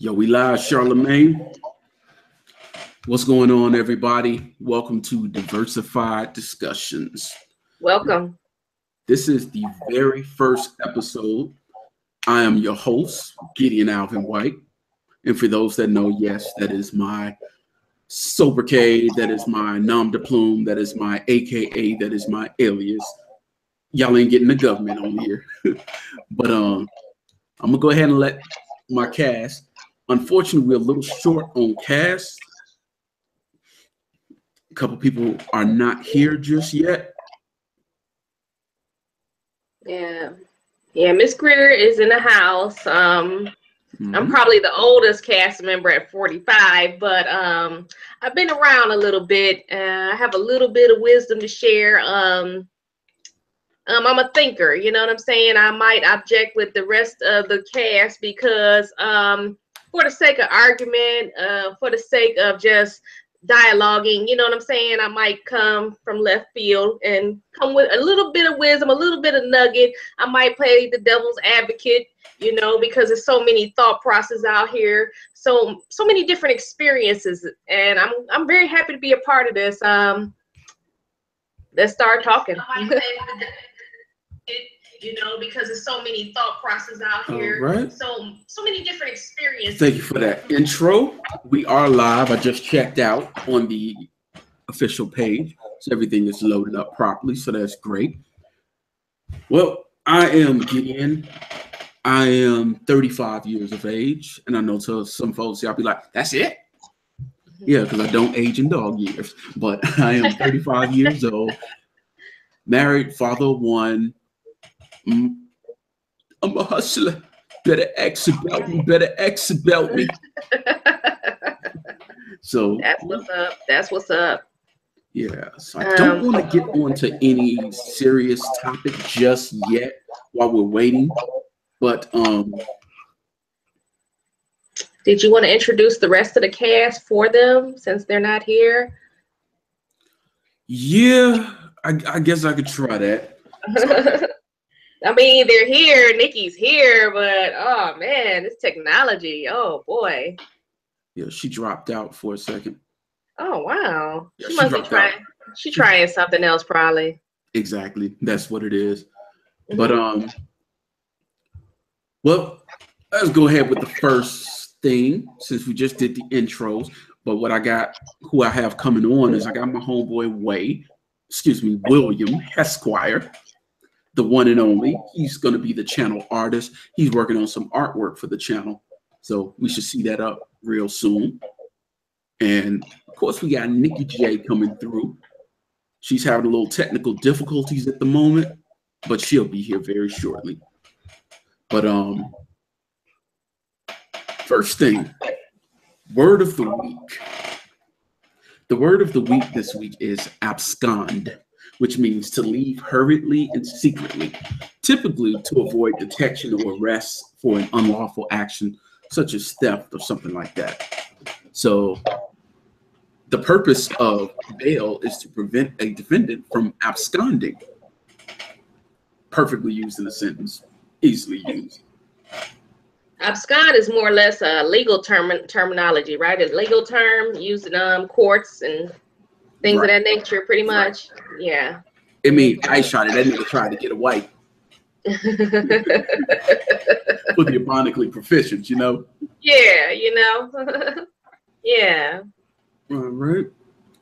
Yo, we live, Charlemagne. What's going on, everybody? Welcome to Diversified Discussions. Welcome. This is the very first episode. I am your host, Gideon Alvin White. And for those that know, yes, that is my sobriquet, that is my nom de plume, that is my AKA, that is my alias. Y'all ain't getting the government on here. But I'm going to go ahead and let my cast. Unfortunately, we're a little short on cast. A couple people are not here just yet. Yeah, Miss Greer is in the house. I'm probably the oldest cast member at 45, but I've been around a little bit. I have a little bit of wisdom to share. I'm a thinker, you know what I'm saying? I might object with the rest of the cast because for the sake of argument, for the sake of just dialoguing, you know what I'm saying? I might come from left field and come with a little bit of wisdom, a little bit of nugget. I might play the devil's advocate, you know, because there's so many thought processes out here, so many different experiences, and I'm very happy to be a part of this. Let's start talking. You know, because there's so many thought processes out here. All right. So many different experiences. Thank you for that intro. We are live. I just checked out on the official page. So everything is loaded up properly. So that's great. Well, I am Gideon. I am 35 years of age. And I know to some folks, I'll be like, that's it? Yeah, because I don't age in dog years. But I am 35 years old. Married, father of one. I'm a hustler. Better X about me. Better X about me. So that's what's up. That's what's up. Yeah. So I don't want to get on to any serious topic just yet while we're waiting. But did you want to introduce the rest of the cast for them since they're not here? Yeah, I guess I could try that. So, I mean, they're here. Nikki's here, but oh man, this technology. Oh boy. Yeah, she dropped out for a second. Oh wow. Yeah, she must be trying. She's trying something else, probably. Exactly. That's what it is. But well, let's go ahead with the first thing since we just did the intros. But who I have coming on is I got my homeboy William Esquire. The one and only. He's going to be the channel artist. He's working on some artwork for the channel. So we should see that up real soon. And of course, we got Nikki J coming through. She's having a little technical difficulties at the moment, but she'll be here very shortly. But first thing, word of the week. The word of the week this week is abscond, which means to leave hurriedly and secretly, typically to avoid detection or arrest for an unlawful action, such as theft or something like that. So the purpose of bail is to prevent a defendant from absconding. Perfectly used in a sentence, easily used. Abscond is more or less a legal terminology, right? A legal term used in courts and things of that nature, pretty much. Yeah. I mean, I shot it. That nigga tried to get away. For the abonically proficient, you know? Yeah, you know? Yeah. All right.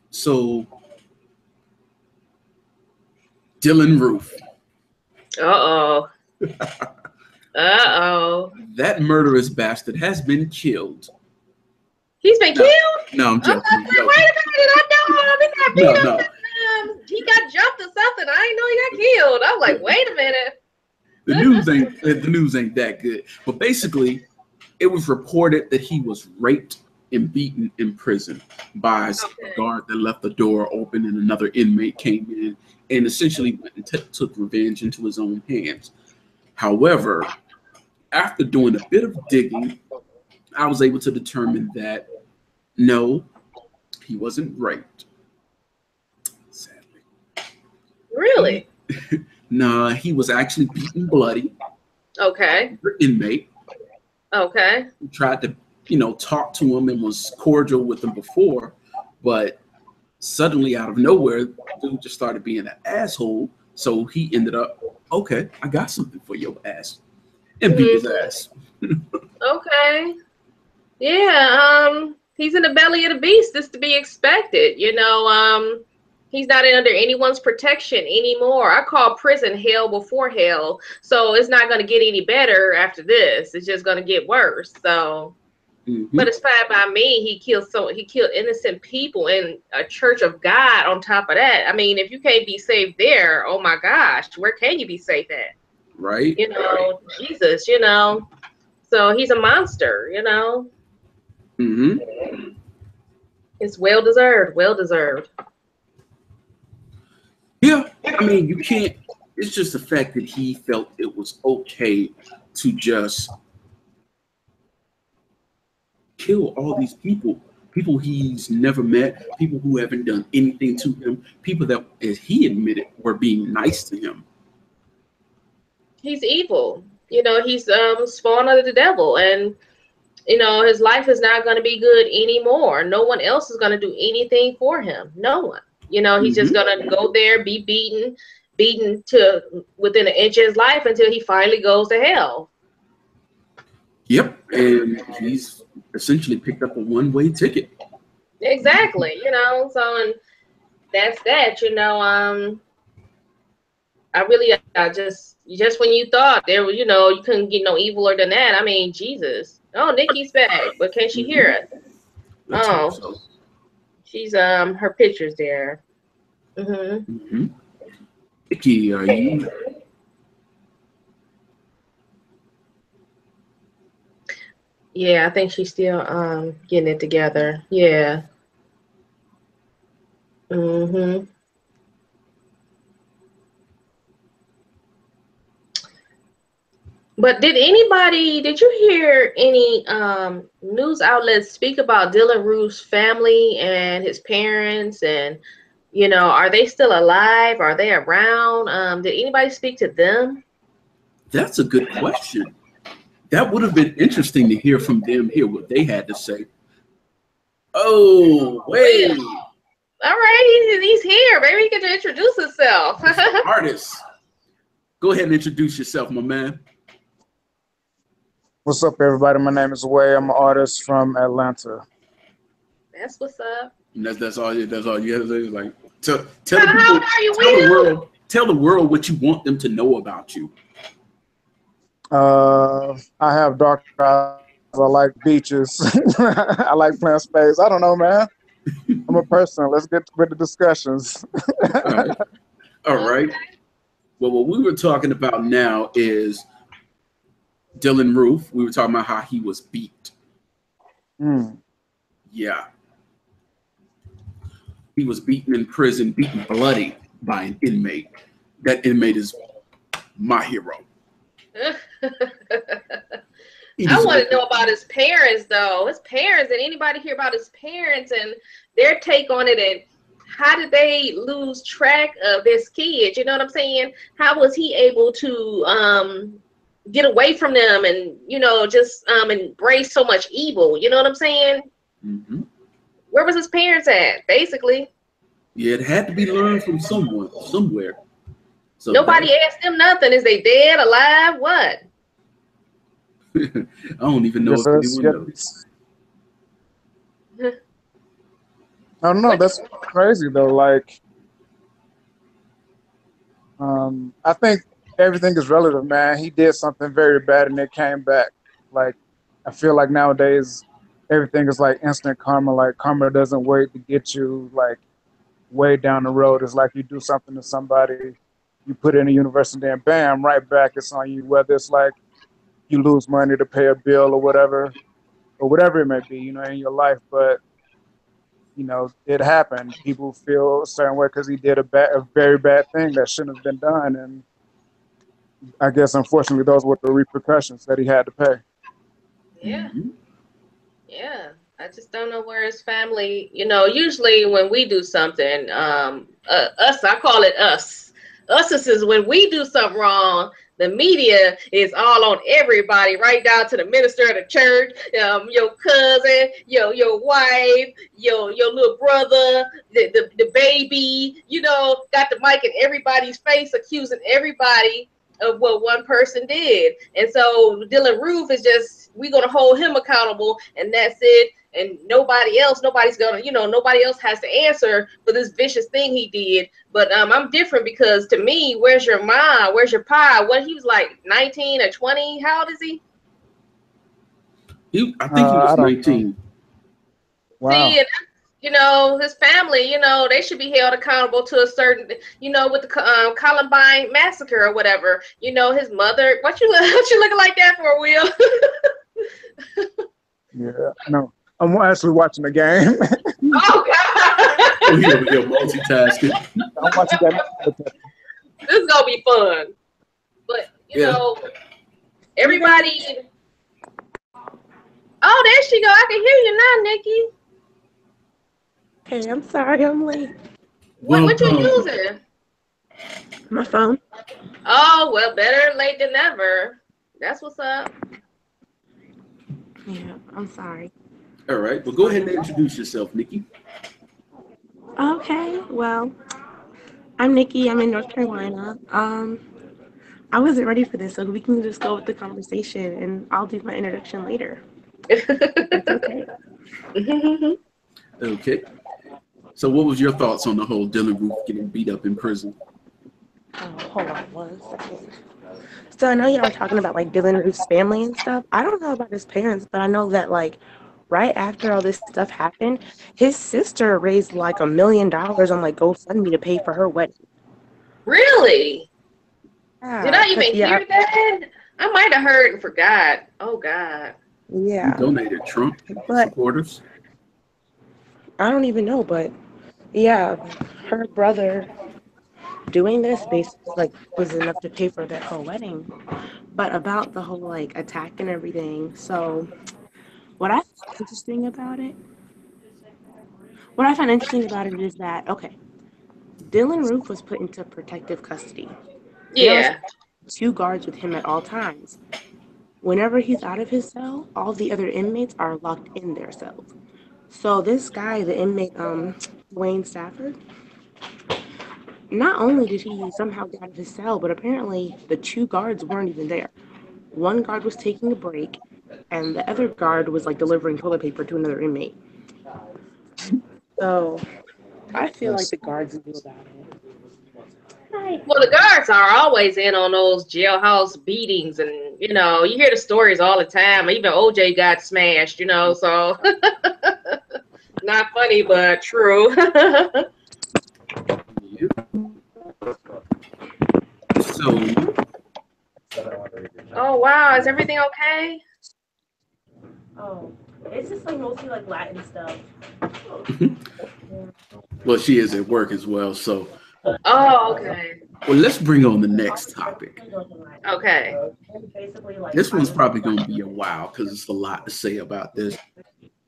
So, Dylann Roof. Uh-oh. Uh-oh. That murderous bastard has been killed. He's been killed? No, I'm joking. Wait a minute, No. He got jumped or something. I didn't know he got killed. I was like, wait a minute. The news ain't that good. But basically, it was reported that he was raped and beaten in prison by a guard that left the door open, and another inmate came in and essentially went and took revenge into his own hands. However, after doing a bit of digging, I was able to determine that no, he wasn't raped. Sadly. Really? Nah, he was actually beaten bloody. Okay. Inmate. Okay. He tried to talked to him and was cordial with him before, but suddenly out of nowhere, dude just started being an asshole. So he ended up, okay, I got something for your ass, and beat his ass. Okay. Yeah. He's in the belly of the beast. It's to be expected. He's not under anyone's protection anymore. I call prison hell before hell. So it's not going to get any better after this. It's just going to get worse. So, but it's fine by me. He killed innocent people in a church of God on top of that. I mean, if you can't be saved there, oh my gosh, where can you be safe at? Right. Jesus, So he's a monster, It's well deserved. Well deserved. Yeah, I mean, you can't. It's just the fact that he felt it was okay to just kill all these people he's never met, people who haven't done anything to him, people that, as he admitted, were being nice to him. He's evil. He's spawned of the devil, and his life is not going to be good anymore. No one else is going to do anything for him. No one. He's just going to go there, be beaten to within an inch of his life until he finally goes to hell. Yep, and he's essentially picked up a one-way ticket. Exactly, so, and that's that. I just when you thought there was, you couldn't get no eviler than that. I mean, Jesus. Oh, Nikki's back, but can she hear us? Let's hope so. She's her picture's there. Nikki, are you? Yeah, I think she's still getting it together. Yeah. But did you hear any news outlets speak about Dylann Roof's family and his parents, and are they still alive? Are they around? Did anybody speak to them? That's a good question. That would have been interesting to hear from them, hear what they had to say. Oh, wait. All right, he's here. Maybe he can introduce himself. Artist. Go ahead and introduce yourself, my man. What's up, everybody? My name is Way. I'm an artist from Atlanta. That's what's up. And that's all you have to say. Like, tell the world what you want them to know about you. I have dark eyes. I like beaches. I like playing space. I don't know, man. I'm a person. Let's get with the discussions. All right. Well, what we were talking about now is Dylann Roof. We were talking about how he was beat. Yeah. He was beaten in prison, beaten bloody by an inmate. That inmate is my hero. I want to know about his parents, though. His parents, and anybody hear about his parents and their take on it, and how did they lose track of this kid? You know what I'm saying? How was he able to get away from them and, just embrace so much evil? You know what I'm saying? Where was his parents at, basically? Yeah, it had to be learned from someone, somewhere. So nobody asked them nothing. Is they dead, alive, what? I don't even know if anyone knows. I don't know. That's crazy, though. Like, I think everything is relative, man. He did something very bad and it came back. Like, I feel like nowadays everything is like instant karma. Like, karma doesn't wait to get you, like, way down the road. It's like you do something to somebody, you put it in the universe, and then bam, right back, it's on you. Whether it's like you lose money to pay a bill or whatever it may be, in your life. But, it happened. People feel a certain way because he did a very bad thing that shouldn't have been done. And I guess, unfortunately, those were the repercussions that he had to pay. Yeah. Yeah. I just don't know where his family, usually when we do something, I call it us. Us is when we do something wrong, the media is all on everybody, right down to the minister of the church, your cousin, your wife, your little brother, the baby, got the mic in everybody's face accusing everybody of what one person did. And so Dylann Roof is just, we're going to hold him accountable, and that's it. And nobody else has to answer for this vicious thing he did. But I'm different because to me, where's your mom? Where's your pa? What, he was like 19 or 20? How old is he? I think he was 19. Wow. See, his family, they should be held accountable to a certain, with the Columbine massacre or whatever. His mother. What you looking like that for, Will? Yeah, no, I'm actually watching the game. Oh God! We're multitasking. I'm watching that. This is gonna be fun, but everybody. Oh, there she go. I can hear you now, Nikki. Hey, I'm sorry I'm late. What you using? My phone. Oh, well, better late than never. That's what's up. Yeah, I'm sorry. All right. Well, go ahead and introduce yourself, Nikki. Okay, well, I'm Nikki. I'm in North Carolina. I wasn't ready for this, so we can just go with the conversation, and I'll do my introduction later. That's okay. Okay. So what was your thoughts on the whole Dylann Roof getting beat up in prison? Oh, hold on 1 second. So I know y'all were talking about like Dylann Roof's family and stuff. I don't know about his parents, but I know that like right after all this stuff happened, his sister raised like $1 million on like GoFundMe to pay for her wedding. Really? Yeah, Did I even hear that? I might have heard and forgot. Oh God. Yeah. You donated Trump supporters? I don't even know, but yeah, her brother doing this basically like was enough to pay for that whole wedding. But about the whole like attack and everything, so what I find interesting about it is that okay, Dylann Roof was put into protective custody. There was 2 guards with him at all times. Whenever he's out of his cell, all the other inmates are locked in their cells. So this guy, the inmate Wayne Stafford, not only did he somehow get out of his cell, but apparently the 2 guards weren't even there. One guard was taking a break, and the other guard was like delivering toilet paper to another inmate. So I feel like the guards knew about it. Well, the guards are always in on those jailhouse beatings, and you hear the stories all the time. Even OJ got smashed, so not funny but true. Oh wow, is everything okay? Oh, it's just like mostly like Latin stuff. Well, she is at work as well, so. Oh, okay. Well, let's bring on the next topic. Okay. This one's probably going to be a while because it's a lot to say about this.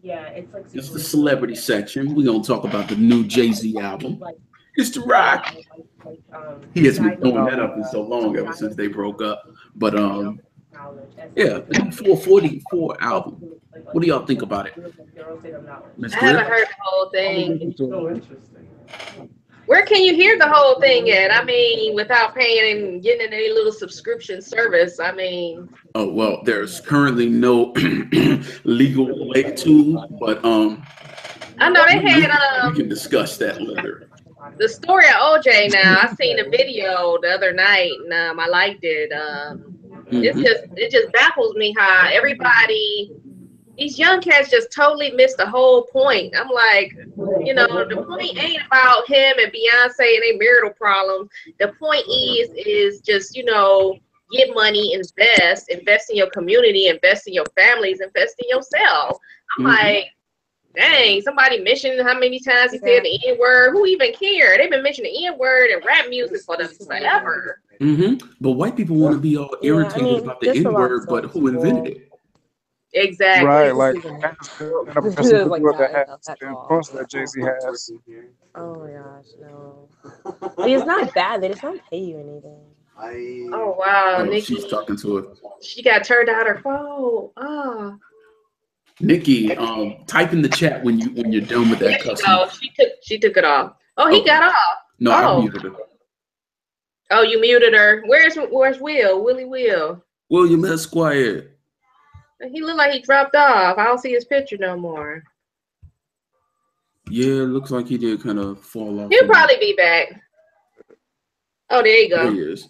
Yeah, it's like. It's the celebrity section. We're going to talk about the new Jay-Z album. It's the rock. He has been throwing that up for so long ever since they broke up. But yeah, the 444 album. What do y'all think about it? I haven't heard the whole thing. Where can you hear the whole thing at? I mean, without paying and getting any little subscription service. I mean. Oh well, there's currently no legal way to, but I know they had we can discuss that later. The story of OJ. Now I seen a video the other night, and I liked it. It just baffles me how everybody, these young cats, just totally missed the whole point. I'm like, the point ain't about him and Beyonce and their marital problems. The point is just get money, invest in your community, invest in your families, invest in yourself. I'm like, dang, somebody mentioned how many times he said the N-word. Who even care? They've been mentioning the N-word and rap music for them forever. But white people want to be all irritated about the N-word, but who invented it? Exactly. Right, like that Jay-Z has. Oh my gosh, no. I mean, it's not bad. They just don't pay you anything. Oh wow, Oh, Nikki. she's talking to her. She got turned out her phone. Oh. Nikki, type in the chat when you're done with that There she cussing. goes. She took it off. Oh, he Okay. got off. No, I Oh. muted her. Oh, you muted her. Where's Will? Willie Will. William Esquire. He looked like he dropped off. I don't see his picture no more. Yeah, it looks like he did kind of fall off. He'll probably be back. Oh, there you There go. he is.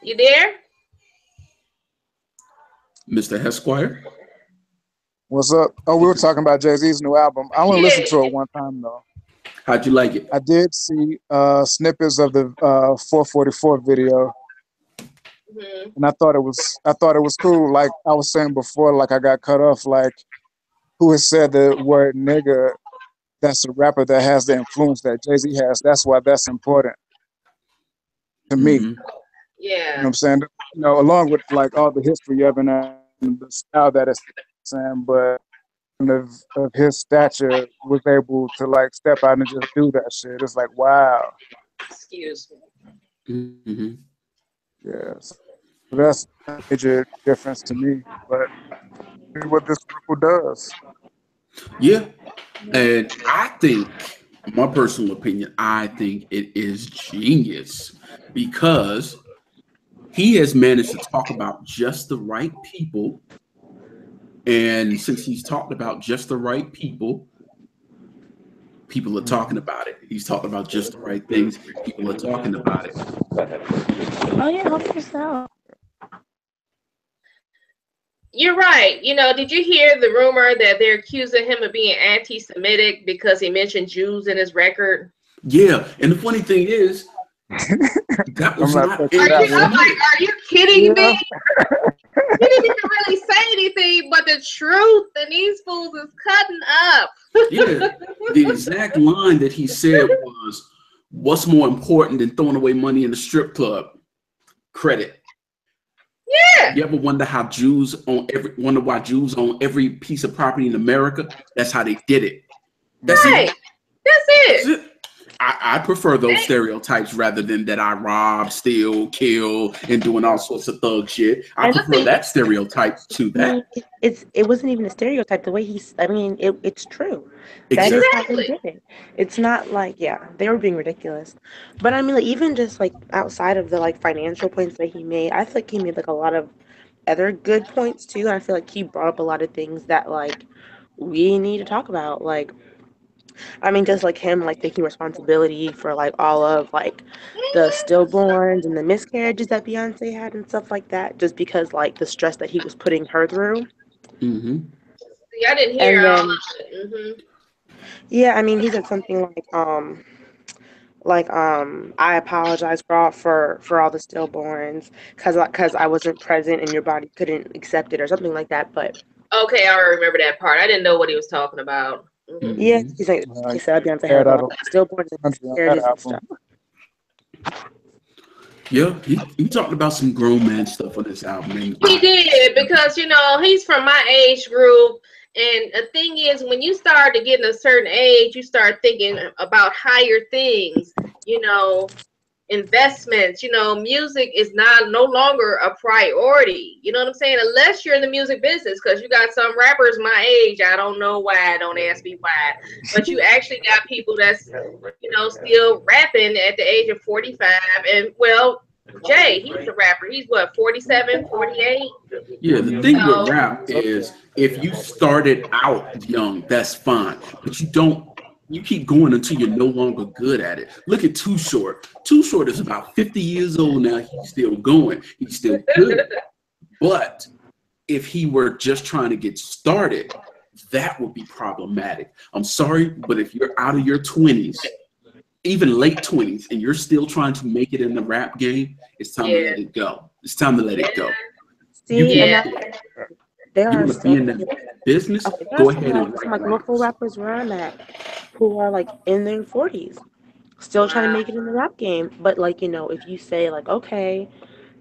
You there? Mr. Esquire. What's up? Oh, we were talking about Jay-Z's new album. I only listened to it one time though. How'd you like it? I did see snippets of the 444 video, and I thought it was cool. Like I was saying before, like I got cut off. Like who has said the word nigga? That's a rapper that has the influence that Jay-Z has. That's why that's important to me. You know Yeah. what I'm saying? You know, along with like all the history of it and the style that it's saying, but of his stature was able to like step out and just do that shit. It's like wow. Excuse me. Mm-hmm. Yeah, so that's a major difference to me. But see what this group does. Yeah, and I think, my personal opinion, I think it is genius because he has managed to talk about just the right people. And since he's talked about just the right people, people are talking about it. He's talking about just the right things. People are talking about it. Oh yeah, 100%. You're right. Did you hear the rumor that they're accusing him of being anti-Semitic because he mentioned Jews in his record? Yeah, and the funny thing is, that was not touching that one. I'm like, are you kidding Yeah. me? He didn't even really say anything but the truth, and these fools is cutting up. Yeah, the exact line that he said was, "What's more important than throwing away money in the strip club? Credit." Yeah. You ever wonder why Jews own every piece of property in America? That's how they did it. That's Right. it. That's That's it. it. I prefer those stereotypes rather than that I rob, steal, kill, and doing all sorts of thug shit. I prefer that stereotype to that. It wasn't even a stereotype. The way it's true. That Exactly. is how they did it. It's not like, yeah, they were being ridiculous. But I mean, like, even just like outside of the like financial points that he made, I feel like he made like a lot of other good points too. And I feel like he brought up a lot of things that like we need to talk about. Like, I mean, just like him, like taking responsibility for like all of like the stillborns and the miscarriages that Beyonce had and stuff like that, just because like the stress that he was putting her through. Mm-hmm. See, I didn't hear And all then, of it. yeah, I mean, he said something like I apologize for all the stillborns because I wasn't present and your body couldn't accept it or something like that. But Okay, I remember that part. I didn't know what he was talking about. yeah, he's like he said Beyonce had a lot of stillborns and miscarriages and stuff. Yeah, he talked about some grown man stuff on this album. And He did because he's from my age group, and the thing is, when you start to get in a certain age, you start thinking about higher things. Investments. Music is no longer a priority. You know what I'm saying? Unless you're in the music business, because you got some rappers my age. I don't know why. Don't ask me why. But you actually got people that's still rapping at the age of 45. And well, Jay, he's a rapper. He's what, 47, 48? yeah, the thing with rap is if you started out young, that's fine. But you keep going until you're no longer good at it. Look at Too Short. Too Short is about 50 years old now. He's still going. He's still good. But if he were just trying to get started, that would be problematic. I'm sorry, but if you're out of your 20s, even late 20s, and you're still trying to make it in the rap game, it's time to let it go. It's time to let it go. See, there You are want to be in the business? Go ahead and write like local rappers where I'm at who are like in their 40s, still trying to make it in the rap game. But like, if you say like, okay,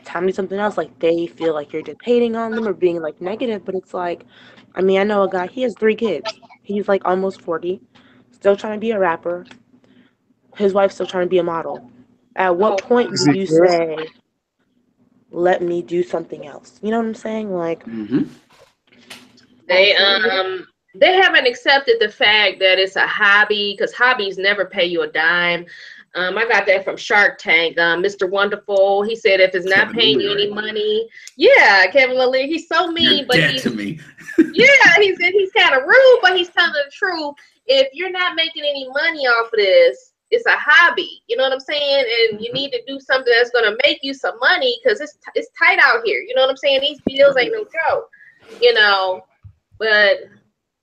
time to do something else, like they feel like you're just hating on them or being like negative. But it's like, I mean, I know a guy, he has 3 kids. He's like almost 40, still trying to be a rapper, his wife's still trying to be a model. At what point do you say, let me do something else? You know what I'm saying? Like, they haven't accepted the fact that it's a hobby, because hobbies never pay you a dime. I got that from Shark Tank. Mr. Wonderful, he said if it's not paying you any money, Kevin Lilly, he's so mean, but he's to me. He's kind of rude, but he's telling the truth. If you're not making any money off of this, it's a hobby. You know what I'm saying? And you need to do something that's gonna make you some money, because it's tight out here. You know what I'm saying? These bills ain't no joke. You know, but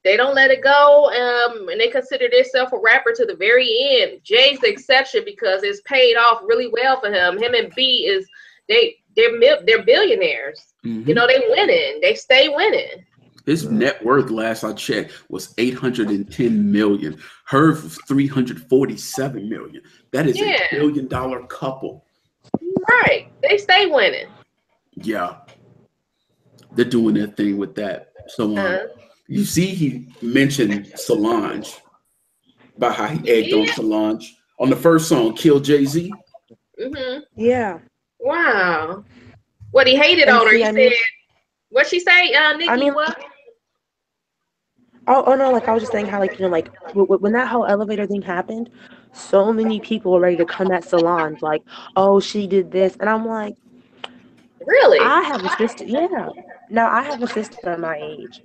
they don't let it go, and they consider themselves a rapper to the very end. Jay's the exception because it's paid off really well for him. Him and B they're billionaires. You know, they winning. They stay winning. His net worth, last I checked, was $810 million. Hers was $347 million. That is a $1 billion couple. Right. They stay winning. Yeah. They're doing their thing with that. So you see, he mentioned Solange, about how he egged on Solange on the first song, Kill Jay-Z. Yeah. Wow. What he hated on her, he said, what'd she say, Nikki, what? Oh no, like I was just saying how, like, you know, like when that whole elevator thing happened, so many people were ready to come at Solange, like, oh, she did this. And I'm like, really? I have a sister. Yeah. Now I have a sister my age.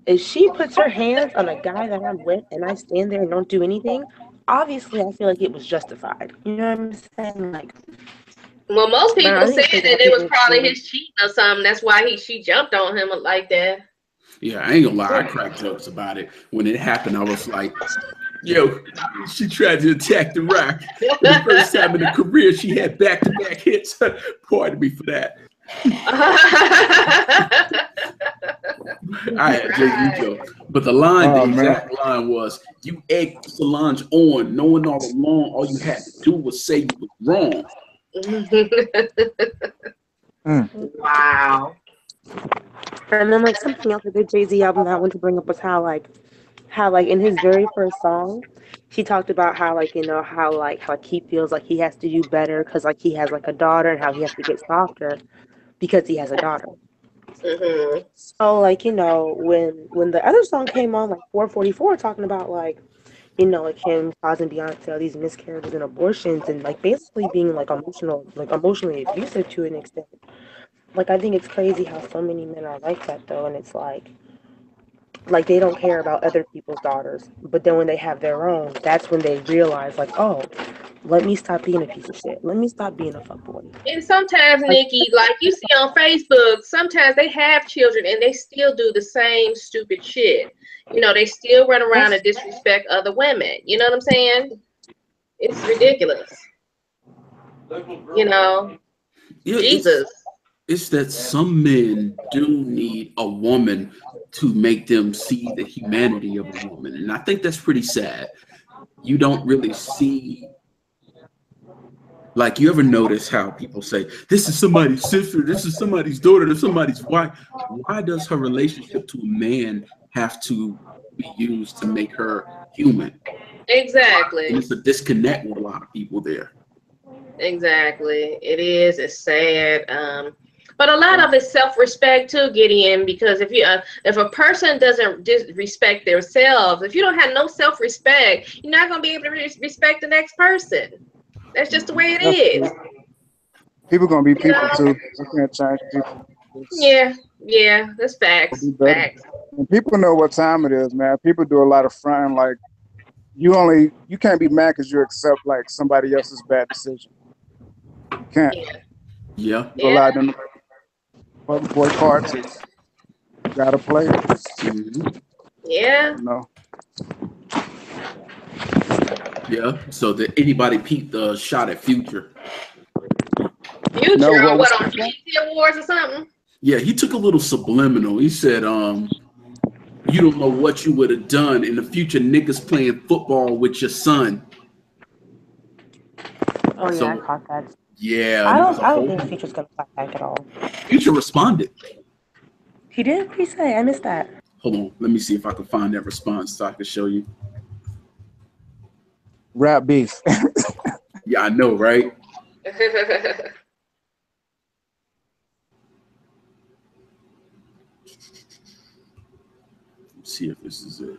If she puts her hands on a guy that I'm with and I stand there and don't do anything, obviously I feel like it was justified. You know what I'm saying? Like, well, most people said that it was probably his cheating or something. That's why she jumped on him like that. Yeah, I ain't gonna lie. I cracked jokes about it. When it happened, I was like, yo, she tried to attack The Rock. For the first time in her career, she had back-to-back hits. Pardon me for that. I had Jay-Z joke. But the line, the exact line was, you egged Solange on, knowing all along all you had to do was say you was wrong. Wow. And then, like, something else with the Jay-Z album that I want to bring up was how in his very first song, he talked about how, like, you know, how he feels like he has to do better because, like, he has, like, a daughter, and how he has to get softer because he has a daughter. So, like, you know, when the other song came on, like 444, talking about, like, you know, like him causing Beyonce all these miscarriages and abortions, and, like, basically being, like, emotionally abusive to an extent. Like, I think it's crazy how so many men are like that, though, and it's like they don't care about other people's daughters, but then when they have their own, that's when they realize, like, oh, let me stop being a piece of shit. Let me stop being a fuckboy. And sometimes, Nikki, like you see on Facebook, sometimes they have children and they still do the same stupid shit. You know, they still run around and disrespect other women. You know what I'm saying? It's ridiculous. You know, Jesus. It's that some men do need a woman to make them see the humanity of a woman. And I think that's pretty sad. You don't really see, like, you ever notice how people say, this is somebody's sister, this is somebody's daughter, this is somebody's wife. Why does her relationship to a man have to be used to make her human? Exactly. And it's a disconnect with a lot of people there. Exactly. It is. It's sad. But a lot of it's self-respect too, Gideon, because if a person doesn't respect themselves, if you don't have no self-respect, you're not going to be able to respect the next person. That's just the way it is. People going to be people too. You can't change people. Yeah, that's facts. Facts. And people know what time it is, man. People do a lot of fronting. Like, you can't be mad because you accept, like, somebody else's bad decision. You can't. Yeah. A lot of them boy parts gotta play. Yeah. No. Yeah. So did anybody peep the shot at Future? Future on what, on BET Awards or something? Yeah, he took a little subliminal. He said, you don't know what you would have done in the future, niggas playing football with your son. Oh, yeah, I caught that. Yeah. I don't think Future's going to clap back at all. Future responded. He did? What did he say? I missed that. Hold on. Let me see if I can find that response so I can show you. Rap beef. Yeah, I know, right? Let's see if this is it.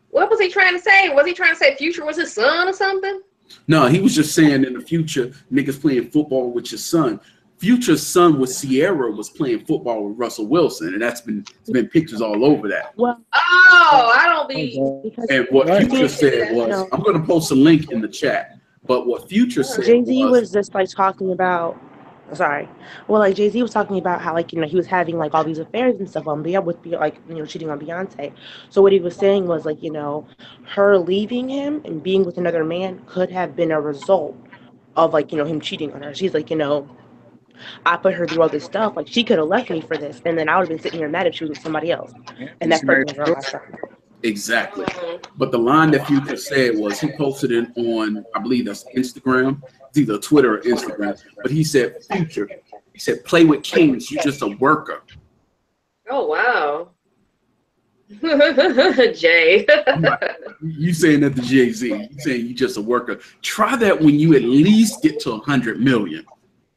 What was he trying to say? Was he trying to say Future was his son or something? No, he was just saying in the future, niggas playing football with your son. Future's son with Sierra was playing football with Russell Wilson, and it's been pictures all over that. Well, I don't be. And what Future said was, I'm going to post a link in the chat. But what Future said Jay-Z was just like talking about. Sorry. Well, like Jay-Z was talking about how, like, he was having like all these affairs and stuff on with like, cheating on Beyonce. So what he was saying was like, her leaving him and being with another man could have been a result of like, him cheating on her. She's like, I put her through all this stuff. Like, she could have left me for this, and then I would have been sitting here mad if she was with somebody else. And that's probably wrong. Exactly. But the line that Future said was, he posted it on, I believe that's Instagram. It's either Twitter or Instagram. But he said, Future, he said, play with kings. You just a worker. Oh, wow. Jay. You saying that to Jay-Z. You saying you just a worker. Try that when you at least get to 100 million.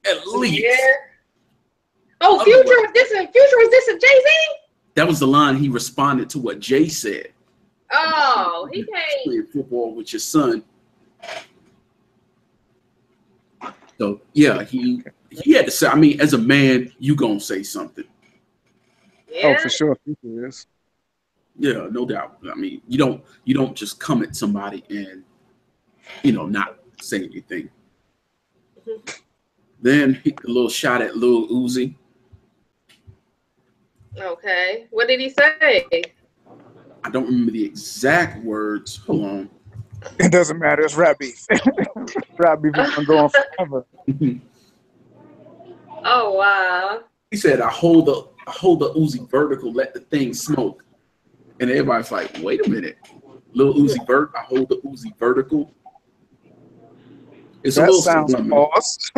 At least. Yeah. Oh, Future was dissing Jay-Z? That was the line he responded to what Jay said. Oh, he paid. Playing football with your son. So yeah, he had to say. I mean, as a man, you gonna say something. Yeah. Oh, for sure, Future is. Yeah, no doubt. I mean, you don't just come at somebody and not say anything. Then a little shot at Lil Uzi. Okay. What did he say? I don't remember the exact words. Hold on. It doesn't matter. It's rap beef. Rap beef has been going forever. Oh, wow. He said, I hold the Uzi vertical, let the thing smoke. And everybody's like, wait a minute. Lil Uzi I hold the Uzi vertical. It's that a little sounds false.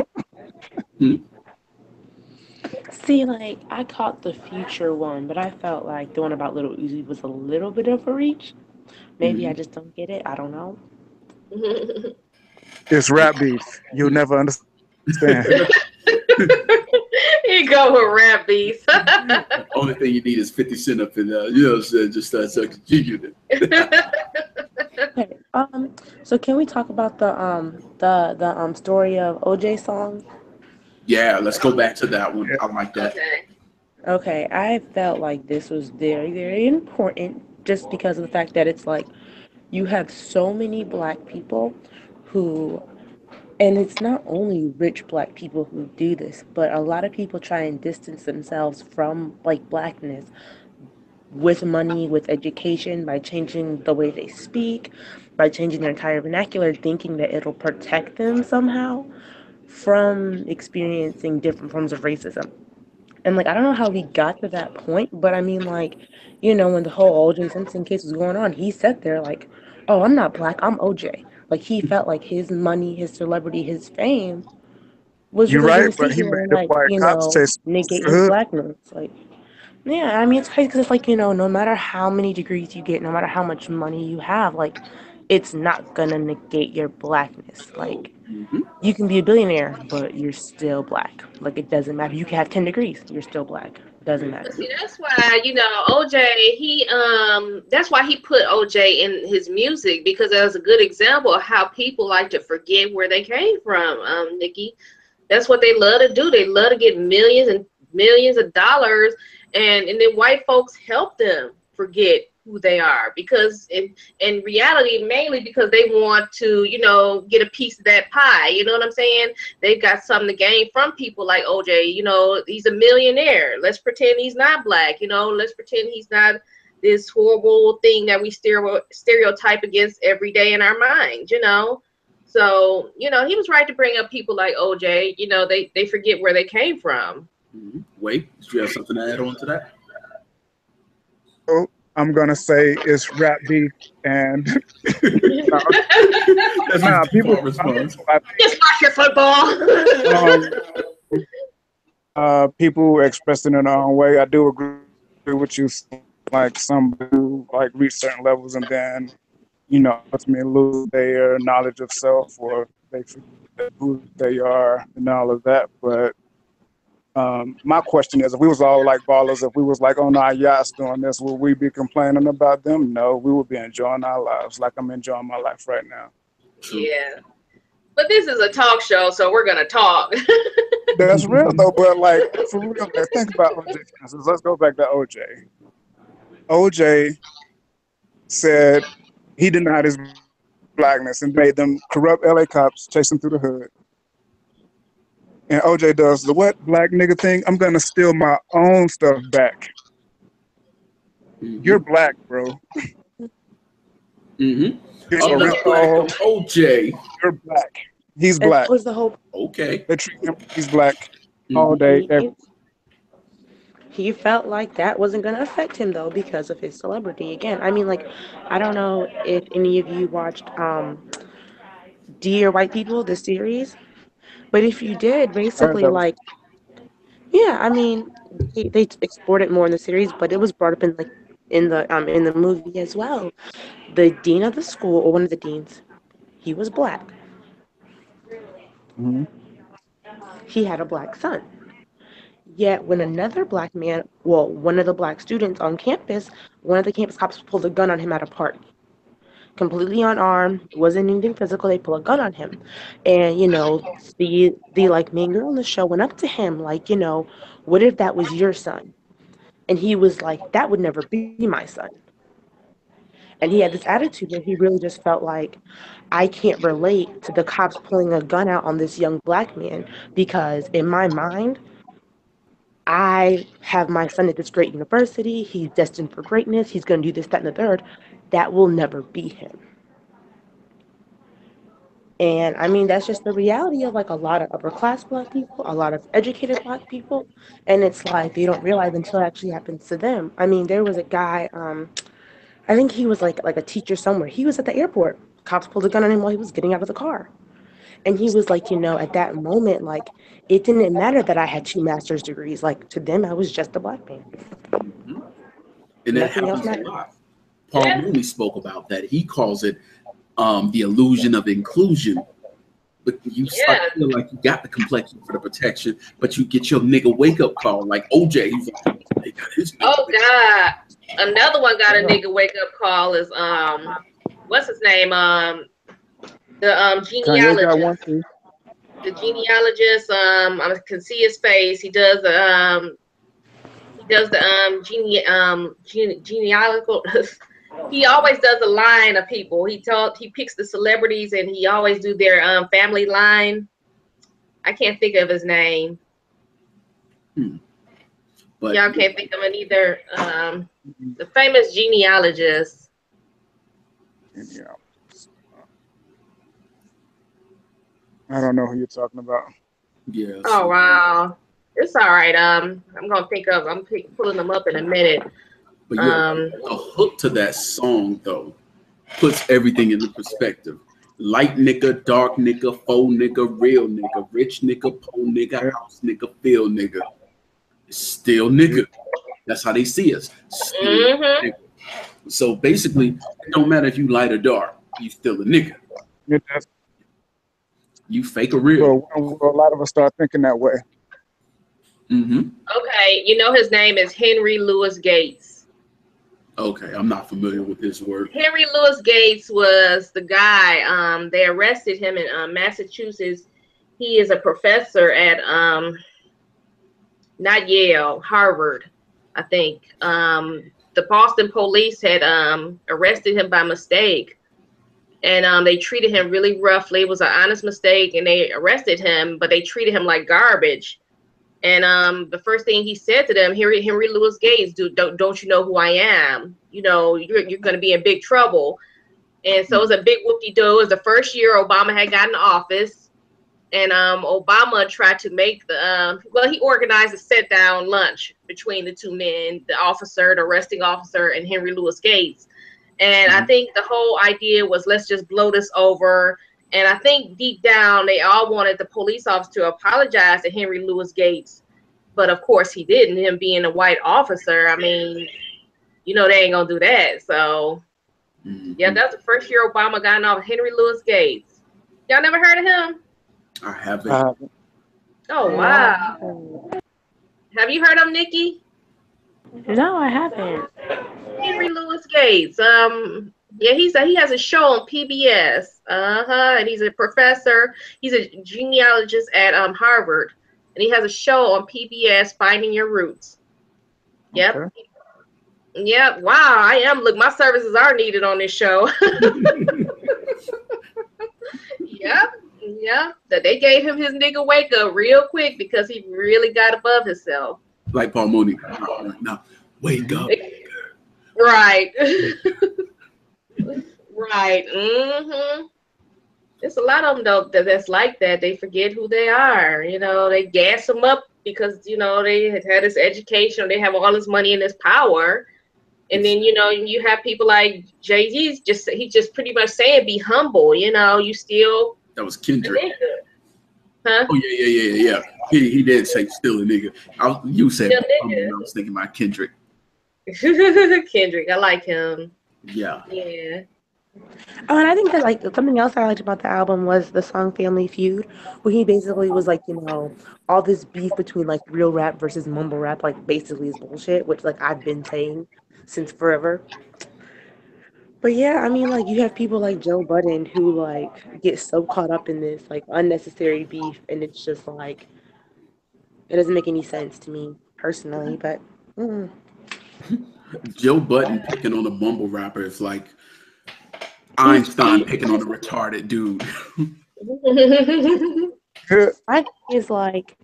See, like, I caught the Future one, but I felt like the one about Little Uzi was a little bit of a reach. Maybe I just don't get it. I don't know. It's rap beef. You'll never understand. You go with rap beef. Only thing you need is 50 Cent up in there. Just start sucking G-Unit. Okay. So can we talk about the story of OJ song? Yeah, let's go back to that one. I like that. Okay, I felt like this was very, very important just because of the fact that it's like you have so many Black people who, and it's not only rich Black people who do this, but a lot of people try and distance themselves from like Blackness with money, with education, by changing the way they speak, by changing their entire vernacular, thinking that it'll protect them somehow from experiencing different forms of racism. And like, I don't know how he got to that point, but I mean, like, when the whole OJ Simpson case was going on, he sat there like, oh, I'm not Black, I'm OJ. Like, he felt like his money, his celebrity, his fame was You're because he right, was but sitting he here made and the like, white cops taste negate his good. Blackness. Like, yeah, I mean, it's crazy because it's like, no matter how many degrees you get, no matter how much money you have, like, it's not gonna negate your Blackness. Like, you can be a billionaire, but you're still Black. Like, it doesn't matter. You can have 10 degrees, you're still Black. It doesn't matter. See, that's why, OJ, that's why he put OJ in his music, because it was a good example of how people like to forget where they came from, Nikki. That's what they love to do. They love to get millions and millions of dollars, and then white folks help them forget who they are, because in reality, mainly because they want to, get a piece of that pie. You know what I'm saying? They've got something to gain from people like OJ. He's a millionaire. Let's pretend he's not Black. Let's pretend he's not this horrible thing that we stereotype against every day in our minds. So, he was right to bring up people like OJ. They forget where they came from. Wait, do you have something to add on to that? Oh, I'm going to say it's rap beef and people just watch your football. People expressing it in their own way. I do agree with you. Like some do like reach certain levels and then ultimately lose their knowledge of self, or they forget who they are and all of that. But my question is, if we was all like ballers, if we was like on our yachts doing this, would we be complaining about them? No, we would be enjoying our lives like I'm enjoying my life right now. Yeah. But this is a talk show, so we're going to talk. That's real, though. But, like, for real, like, think about OJ, for instance. Let's go back to OJ. OJ said he denied his blackness and made them corrupt LA cops chase him through the hood. And OJ does the what black nigga thing? I'm going to steal my own stuff back. You're black, bro. Another black OJ. You're black. He's black. That was the whole. Okay. They treat him. He's black all day. He felt like that wasn't going to affect him though because of his celebrity. Again, I mean, like, I don't know if any of you watched Dear White People, the series, but if you did, basically, like, yeah, I mean, they explored it more in the series, but it was brought up in the movie as well. The dean of the school, or one of the deans, he was black. He had a black son. Yet when another black man, well, one of the black students on campus, one of the campus cops pulled a gun on him at a party. Completely unarmed, wasn't anything physical, they pulled a gun on him. And, the like main girl on the show went up to him, like, what if that was your son? And he was like, that would never be my son. And he had this attitude where he really just felt like, I can't relate to the cops pulling a gun out on this young black man because in my mind, I have my son at this great university. He's destined for greatness. He's going to do this, that, and the third. That will never be him. And I mean, that's just the reality of like a lot of upper class black people, a lot of educated black people. And it's like they don't realize until it actually happens to them. I mean, there was a guy, I think he was like a teacher somewhere. He was at the airport. Cops pulled a gun on him while he was getting out of the car. And he was like, at that moment, like, it didn't matter that I had 2 master's degrees. Like, to them, I was just a black man. And that happens a lot. Paul Mooney spoke about that. He calls it the illusion of inclusion. But you start to feel like you got the complexion for the protection, but you get your nigga wake-up call. Like OJ, he's like, they got his nigga. Oh, God. Another one got a nigga wake-up call is, what's his name? The genealogist. The genealogist. I can see his face. He does the genealogical. He always does a line of people. He picks the celebrities and he always do their family line. I can't think of his name. But y'all can't think of it either. The famous genealogist. Yeah. I don't know who you're talking about. Yeah. Oh wow, it's all right. I'm pulling them up in a minute. But a hook to that song though puts everything into perspective. Light nigga, dark nigga, faux nigga, real nigga, rich nigga, poor nigga, house nigga, field nigga. It's still nigga. That's how they see us. Still nigga. So basically, it don't matter if you light or dark, you still a nigga. You fake or real. Well, a lot of us start thinking that way. Okay, his name is Henry Louis Gates. Okay, I'm not familiar with his work. Henry Louis Gates was the guy. They arrested him in Massachusetts. He is a professor at not Yale, Harvard, I think. The Boston police had arrested him by mistake. And they treated him really roughly. It was an honest mistake, and they arrested him, but they treated him like garbage. And the first thing he said to them, Henry Louis Gates, don't you know who I am? You're going to be in big trouble. And so it was a big whoop-de-doo. It was the first year Obama had gotten in office. And Obama tried to make he organized a sit-down lunch between the two men, the arresting officer, and Henry Louis Gates. And I think the whole idea was, let's just blow this over. And I think deep down, they all wanted the police officer to apologize to Henry Louis Gates. But of course he didn't, him being a white officer. I mean, they ain't going to do that. So Yeah, that's the first year Obama got off. Henry Louis Gates. Y'all never heard of him? I haven't. Oh wow. Have you heard of him, Nikki? No, I haven't. Henry Louis Gates. Yeah, he has a show on PBS. And he's a professor. He's a genealogist at Harvard, and he has a show on PBS, Finding Your Roots. Yep. Okay. Yep. Wow, I am. Look, my services are needed on this show. Yep. Yeah. That they gave him his nigga wake up real quick because he really got above himself. Like Paul Mooney. No, wake up. Right. Right. Mm-hmm. There's a lot of them though that's like that. They forget who they are. You know, they gas them up because they had this education, they have all this money and this power, and then you have people like Jay-Z's he's just pretty much saying be humble. You still. That was Kendrick. Huh? Oh yeah. He did say still a nigga. You said I was thinking about Kendrick. Kendrick, I like him. Yeah. Yeah. Oh, and I think that like something else I liked about the album was the song Family Feud, where he basically was like, all this beef between like real rap versus mumble rap, like basically is bullshit, which like I've been saying since forever. But yeah, I mean, like you have people like Joe Budden who like get so caught up in this like unnecessary beef, and it's just like it doesn't make any sense to me personally. But Joe Budden picking on a mumble rapper is like Einstein picking on a retarded dude. I think it's like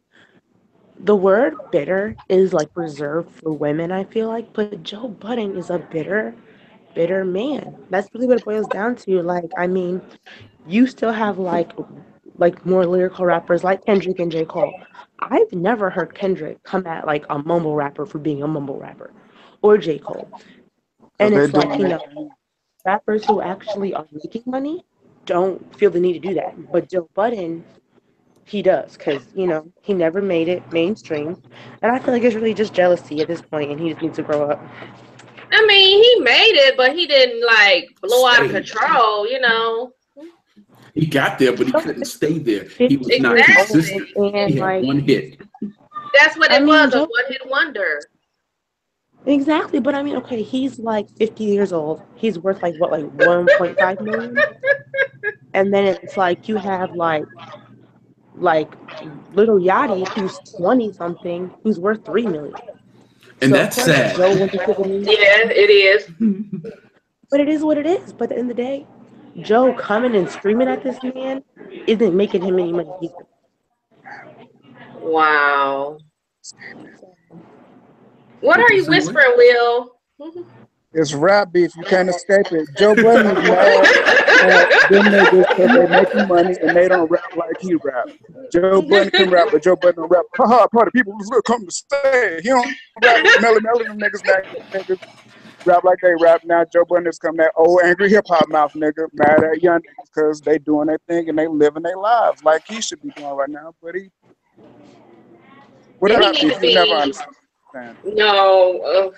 the word bitter is like reserved for women, I feel like, but Joe Budden is a bitter man. That's really what it boils down to. Like, I mean, you still have like more lyrical rappers like Kendrick and J. Cole. I've never heard Kendrick come at like a mumble rapper for being a mumble rapper, or J. Cole. And it's like, rappers who actually are making money don't feel the need to do that. But Joe Budden, he does, because, he never made it mainstream. And I feel like it's really just jealousy at this point, and he just needs to grow up. I mean, he made it, but he didn't, like, blow out of control, He got there, but he couldn't stay there. He was not consistent. He had one hit. That's what it was, a one-hit wonder. Exactly, but I mean, okay, he's like 50 years old. He's worth like 1.5 million? And then it's like you have like Little Yachty, who's 20-something, who's worth 3 million. And so that's sad. Yeah, it is. But it is what it is. But at the end of the day, Joe coming and screaming at this man isn't making him any money either. Wow. What are you whispering, Will? It's rap beef. You can't escape it. Joe Budden is mad at them niggas because they making money and they don't rap like he rap. Joe Budden can rap, but Joe Budden don't rap. Haha, part of people who's come to stay. He don't rap with Melly. Them niggas rap like they rap now. Joe Budden is coming that old angry hip hop mouth nigga, mad at young niggas because they doing their thing and they living their lives like he should be doing right now. But he never understand. No,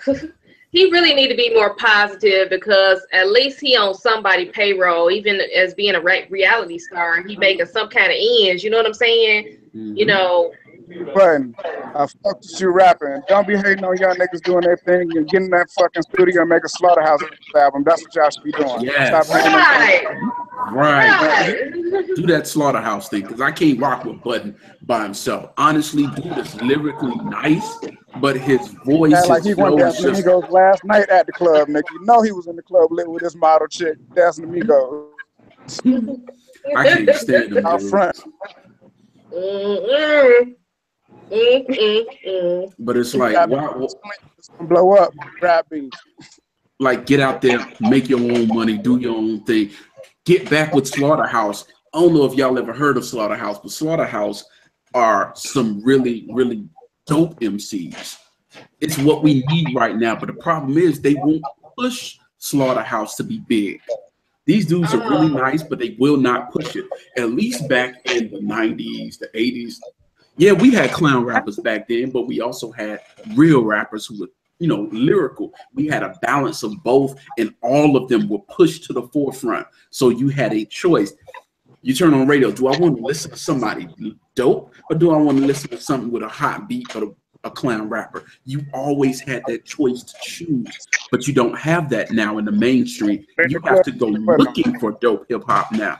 he really need to be more positive because at least he on somebody's payroll, even as being a reality star. He making some kind of ends. You know what I'm saying? Mm-hmm. But I fuck with you rapping. Don't be hating on young niggas doing their thing and getting in that fucking studio and make a Slaughterhouse album. That's what y'all should be doing. Yes. Stop right. Do that Slaughterhouse thing because I can't rock with Budden by himself. Honestly, dude is lyrically nice, but his voice is like he went dancing Migos last night at the club, nigga. You know he was in the club living with this model chick dancing to Migos. I can't stand him. Out front. But it's like, wow, blow up, rap beef. Like, get out there, make your own money, do your own thing. Get back with Slaughterhouse. I don't know if y'all ever heard of Slaughterhouse, but Slaughterhouse are some really, really dope MCs. It's what we need right now. But the problem is they won't push Slaughterhouse to be big. These dudes are really nice, but they will not push it. At least back in the 90s, the 80s. Yeah, we had clown rappers back then, but we also had real rappers who would lyrical. We had a balance of both, and all of them were pushed to the forefront. So you had a choice. You turn on radio. Do I want to listen to somebody dope, or do I want to listen to something with a hot beat or a clown rapper? You always had that choice to choose, but you don't have that now in the mainstream. You have to go looking for dope hip hop now.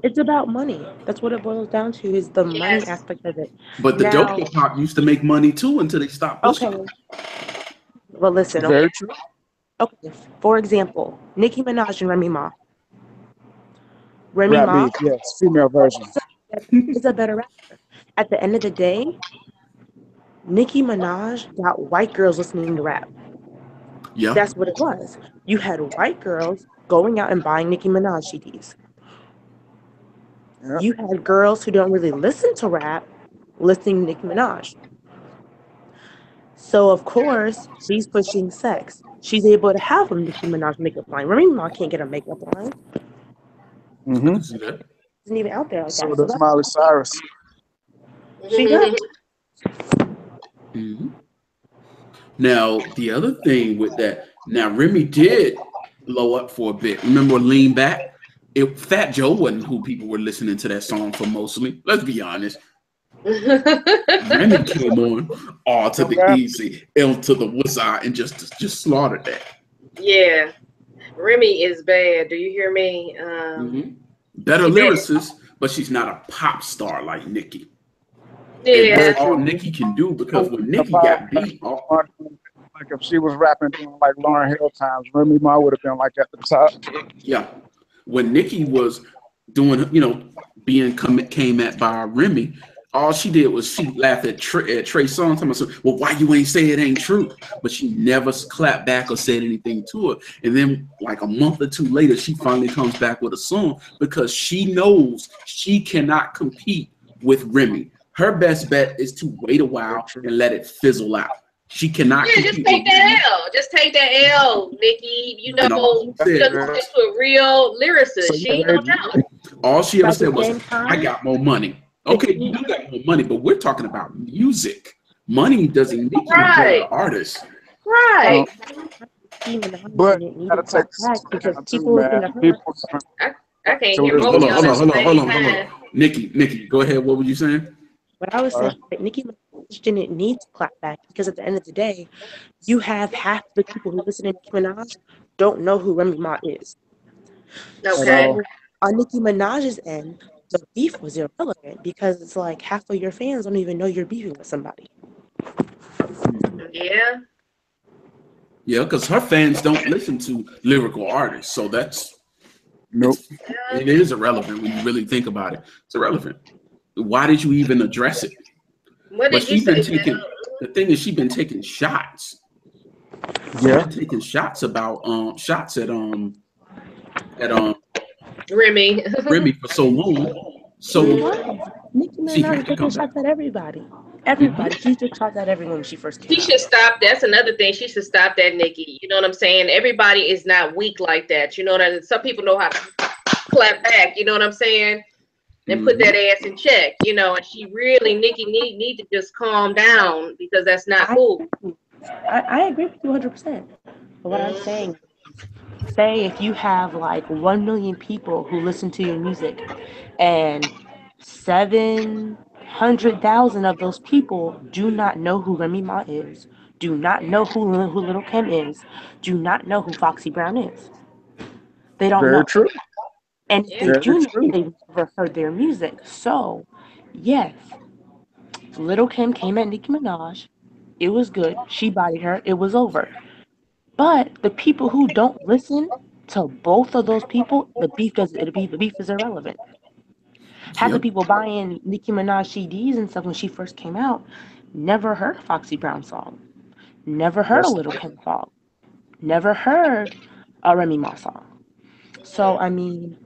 It's about money. That's what it boils down to, is the money aspect of it. But the dope hip hop used to make money too until they stopped pushing it. Well, listen. Very true. Okay. For example, Nicki Minaj and Remy Ma. Remy Rap Ma, beef, yes, female version. is a better rapper. At the end of the day, Nicki Minaj got white girls listening to rap. Yeah. That's what it was. You had white girls going out and buying Nicki Minaj CDs. Yep. You had girls who don't really listen to rap listening to Nicki Minaj. So, of course, she's pushing sex. She's able to have a Nicki Minaj makeup line. Remy Ma can't get a makeup line. Mm-hmm. I can see that. Isn't even out there like so that. So does Miley Cyrus. She does. Mm-hmm. Now, the other thing with that, now Remy did blow up for a bit. Remember Lean Back? Fat Joe wasn't who people were listening to that song for mostly. Let's be honest. Remy came on all to the easy, L to the wizard, and just slaughtered that. Yeah. Remy is bad. Do you hear me? Better lyricist, but she's not a pop star like Nicki. Yeah. And that's all Nicki can do, because when Nicki got beat, like if she was rapping like Lauryn Hill times, Remy Ma would have been like at the top. Yeah. When Nicki was doing, came at by Remy, all she did was she laughed at Trey Songz. Well, why you ain't say it ain't true? But she never clapped back or said anything to her. And then like a month or two later, she finally comes back with a song, because she knows she cannot compete with Remy. Her best bet is to wait a while and let it fizzle out. She cannot. Yeah, just take that L. Just take that L, Nicki. You know, to a real lyricist. So she don't know. All she ever said was, "I got more money." Okay, you got more money, but we're talking about music. Money doesn't make you a better artist. Right. But gotta take because people I can't hear both of y'all. Hold on. Nikki, go ahead. What were you saying? What I was saying, Nicki Minaj didn't need to clap back, because at the end of the day, you have half the people who listen to Nicki Minaj don't know who Remy Ma is. Okay. So on Nicki Minaj's end, the beef was irrelevant, because it's like half of your fans don't even know you're beefing with somebody. Yeah. Yeah, because her fans don't listen to lyrical artists, so that's it is irrelevant when you really think about it. It's irrelevant. Why did you even address it? What did you say? The thing is, she's been taking shots. She's been taking shots about shots at Remy for so long. So Nicki Minaj taking shots at everybody. She took shots at everyone when she first came out. She should stop. That's another thing. She should stop that, Nicki. You know what I'm saying? Everybody is not weak like that. You know that some people know how to clap back. You know what I'm saying? And put that ass in check, and she really, Nicki, need to just calm down, because that's not cool. I agree with you 100%. But what I'm saying, say if you have like 1 million people who listen to your music, and 700,000 of those people do not know who Remy Ma is, do not know who Little Kim is, do not know who Foxy Brown is. They don't know. Very true. And if they do know, they've never heard their music. So, yes, Little Kim came at Nicki Minaj. It was good. She bodied her. It was over. But the people who don't listen to both of those people, the beef is irrelevant. Half the people buying Nicki Minaj CDs and stuff when she first came out never heard a Foxy Brown song, never heard a Little Kim song, never heard a Remy Ma song. So, I mean,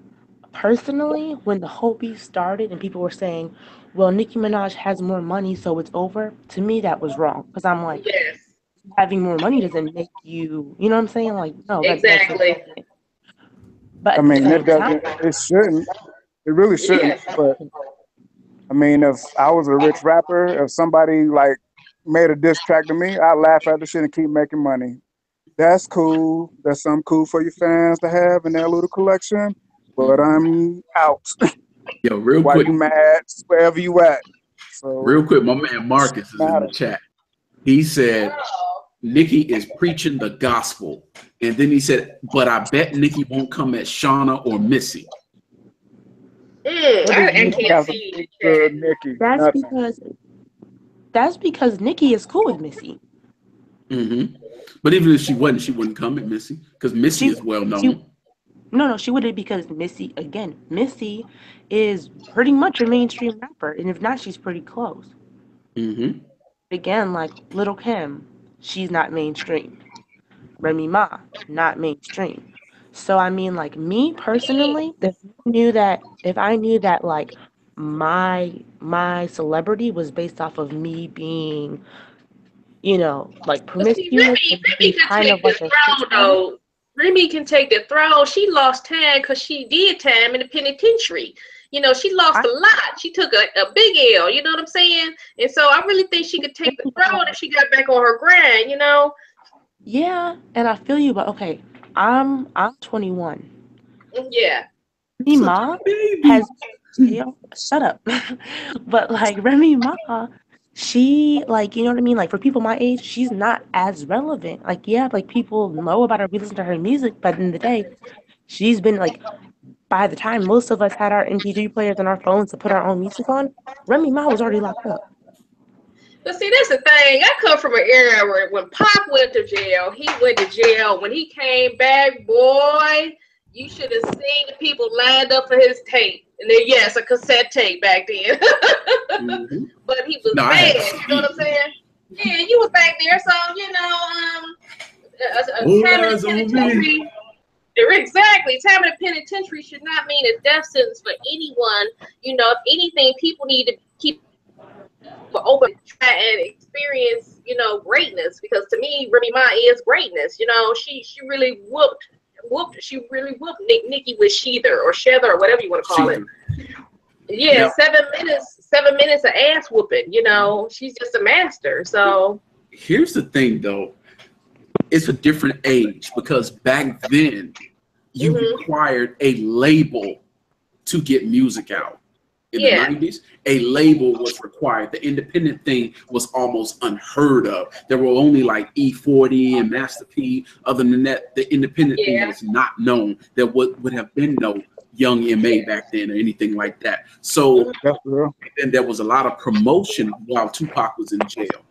personally, when the whole beef started and people were saying, well, Nicki Minaj has more money, so it's over, to me, that was wrong. Because I'm like, having more money doesn't make you, you know what I'm saying? Like, no. Exactly. But I mean, it shouldn't. It really shouldn't. But, I mean, if I was a rich rapper, if somebody, like, made a diss track to me, I laugh at the shit and keep making money. That's cool. That's something cool for your fans to have in their little collection. But I'm out. Yo, real Why quick, you mad? Wherever you at. So real quick, my man Marcus is in the chat. He said Nikki is preaching the gospel, and then he said, "But I bet Nikki won't come at Shauna or Missy." I can't see Nikki. That's because Nikki is cool with Missy. But even if she wasn't, she wouldn't come at Missy because Missy is well known. No, she wouldn't, because Missy is pretty much a mainstream rapper, and if not, she's pretty close. Again, like Little Kim, she's not mainstream. Remy Ma, not mainstream. So I mean, like, me personally, if I knew that like my celebrity was based off of me being, like promiscuous, Remy can take the throne though. Remy can take the throne. She lost time because she did time in the penitentiary. She lost a lot. She took a big L, you know what I'm saying? And so I really think she could take the throne if she got back on her grind, Yeah, and I feel you, but okay, I'm 21. Yeah. Remy Ma has shut up. But like Remy Ma, she, like, you know what I mean? Like, for people my age, she's not as relevant. Like, yeah, like, people know about her, we listen to her music, but in the day, she's been like, by the time most of us had our MP3 players on our phones to put our own music on, Remy Ma was already locked up. But see, that's the thing. I come from an era where when Pac went to jail, he went to jail. When he came back, boy, you should have seen the people lined up for his tape. And then, yes, a cassette tape back then. But he was bad. You know what I'm saying? Yeah, you was back there. So, time in the penitentiary. Exactly. Time in the penitentiary should not mean a death sentence for anyone. If anything, people need to keep open, try and experience, greatness. Because to me, Remy Ma is greatness. She really whooped Nikki with Sheather or whatever you want to call it. Yeah, 7 minutes of ass whooping. She's just a master. So here's the thing, though. It's a different age because back then you required a label to get music out. In the 90s, a label was required. The independent thing was almost unheard of. There were only like E40 and Master P. Other than that, the independent thing was not known. There would have been no Young MA back then or anything like that. So then there was a lot of promotion while Tupac was in jail.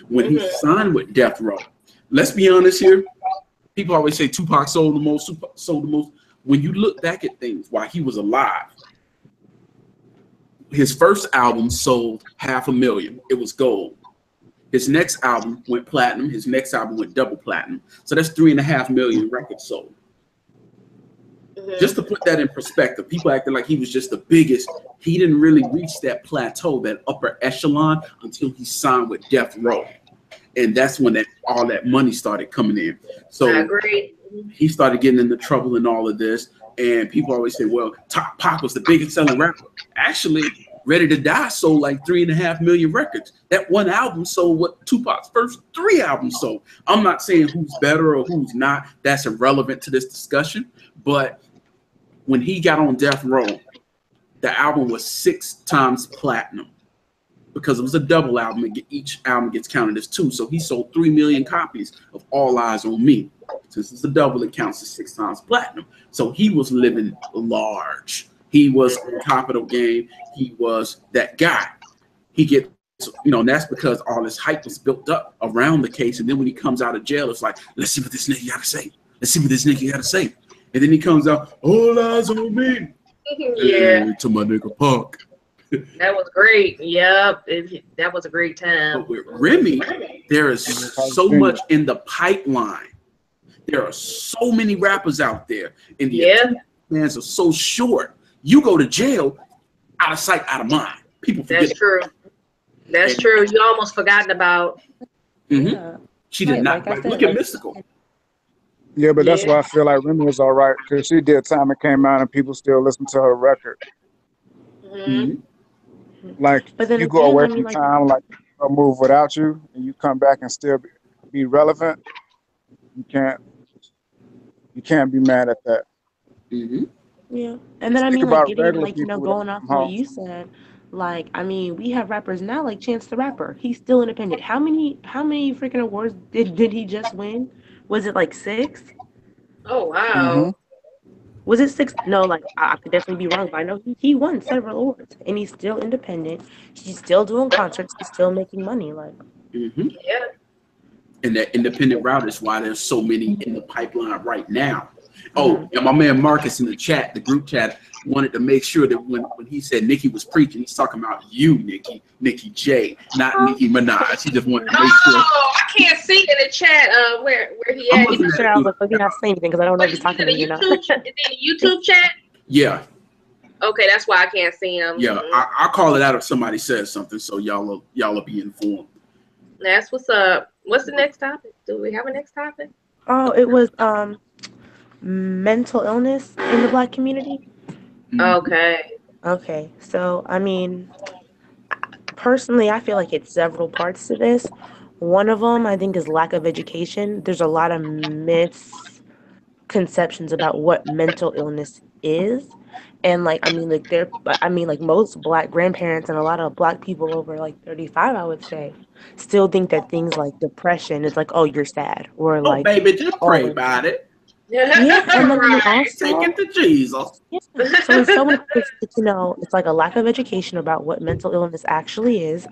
When he signed with Death Row, let's be honest here. People always say Tupac sold the most. When you look back at things while he was alive, his first album sold 500,000. It was gold. His next album went platinum. His next album went double platinum. So that's 3.5 million records sold. Just to put that in perspective, people acted like he was just the biggest. He didn't really reach that plateau, that upper echelon, until he signed with Death Row. And that's when all that money started coming in. So I agree. He started getting into trouble and all of this. And people always say, well, Pac was the biggest selling rapper. Actually, Ready to Die sold like 3.5 million records. That one album sold what Tupac's first 3 albums sold. I'm not saying who's better or who's not. That's irrelevant to this discussion. But when he got on Death Row, the album was 6 times platinum because it was a double album. And each album gets counted as 2. So he sold 3 million copies of All Eyes on Me. Since it's a double, it counts as 6 times platinum. So he was living large. He was on top of the game. He was that guy. He gets, and that's because all this hype was built up around the case. And then when he comes out of jail, it's like, let's see what this nigga got to say. Let's see what this nigga got to say. And then he comes out, All Eyes on Me. Yeah. To my nigga Pac. That was great. Yep. That was a great time. But with Remy, there is so much in the pipeline. There are so many rappers out there, and the fans are so short. You go to jail, out of sight, out of mind. People forget. That's true. That's true. You almost forgotten about. She did not. Like, look at Mystical. Yeah, but that's why I feel like Remy was all right, because she did time it came out and people still listen to her record. Like, but then you go away from time, like move without you, and you come back and still be relevant, you can't be mad at that. Mm-hmm. Yeah. And then Just I think mean, like about getting regular like, you know, people that going off come what home. you said, like, I mean, we have rappers now like Chance the Rapper. He's still independent. How many freaking awards did he just win? Was it like 6? Oh Hmm. wow. Was it 6? No, like I could definitely be wrong, but I know he won several awards and he's still independent. He's still doing concerts. He's still making money. Like, Mm-hmm. Yeah. And that independent route is why there's so many in the pipeline right now. Oh, mhm. and my man Marcus in the chat, the group chat, wanted to make sure that when he said Nicki was preaching, he's talking about you, Nicki J, not Nicki Minaj. He just wanted to make sure. Oh, I can't see in the chat where he I'm at. looking Making at sure it I was through. like, let me not say anything because I don't know if Wait, he's he's talking in to the me or not. YouTube. Is in the YouTube chat. Yeah, Okay, that's why I can't see him. yeah. I'll call it out if somebody says something, so y'all will be informed. That's what's up. What's the next topic? Do we have a next topic? Oh, it was mental illness in the Black community. Mm-hmm. Okay. Okay, so I mean, personally, I feel like it's several parts to this. One of them, I think, is lack of education. There's a lot of misconceptions about what mental illness is. And like, I mean, like most Black grandparents and a lot of Black people over like 35, I would say, still think that things like depression is like, oh, you're sad, or Oh, like, baby, just pray oh, about it. yeah. And then I mean, Right. Take also, it to Jesus. yeah. So when someone puts, you know, it's like a lack of education about what mental illness actually is.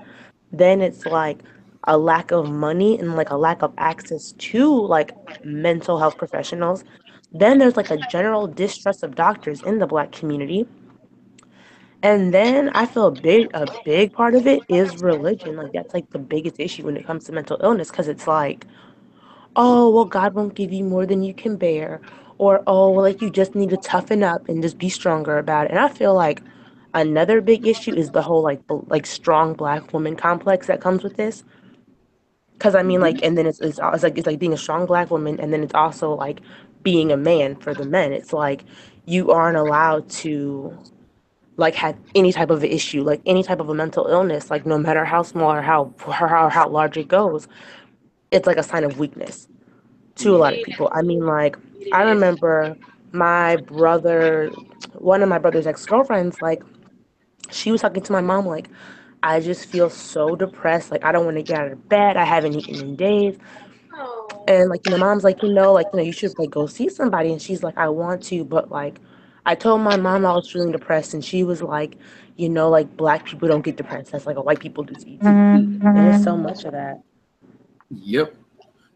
Then it's like a lack of money and like a lack of access to like mental health professionals. Then there's like a general distrust of doctors in the Black community. And then I feel a big part of it is religion. Like that's like the biggest issue when it comes to mental illness because it's like, oh, well, God won't give you more than you can bear. Or, oh, well, like you just need to toughen up and just be stronger about it. And I feel like another big issue is the whole like strong Black woman complex that comes with this. Because I mean, Mm-hmm. like, and then it's like being a strong Black woman, and then it's also like being a man for the men. It's like you aren't allowed to like have any type of issue, like any type of a mental illness, like no matter how small or how large it goes. It's like a sign of weakness to a Mm-hmm. lot of Yeah, people. I mean, like, I it is. remember my brother, one of my brother's ex-girlfriends, like, she was talking to my mom, like, I just feel so depressed. Like, I don't want to get out of bed. I haven't eaten in days. Oh. And, like, mom's like, you should, like, go see somebody. And she's like, I want to. But, like, I told my mom I was feeling depressed. And she was like, like, Black people don't get depressed. That's like a white people disease. And it's so much of that. Yep.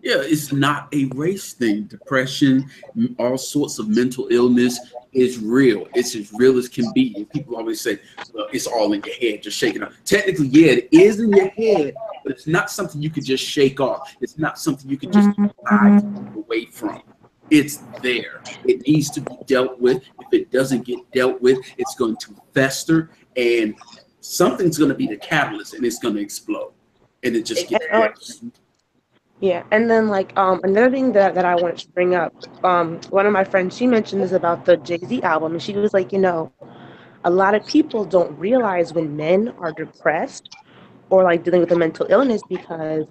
Yeah, it's not a race thing. Depression, all sorts of mental illness is real. It's as real as can be. And people always say, well, it's all in your head, just shake it off. Technically, yeah, it is in your head, but it's not something you could just shake off. It's not something you could just decide to move away from. It's there. It needs to be dealt with. If it doesn't get dealt with, it's going to fester and something's going to be the catalyst and it's going to explode. And it just gets Exactly. worse. Yeah, and then like another thing that I wanted to bring up, one of my friends, she mentioned this about the Jay-Z album, and she was like, a lot of people don't realize when men are depressed or like dealing with a mental illness because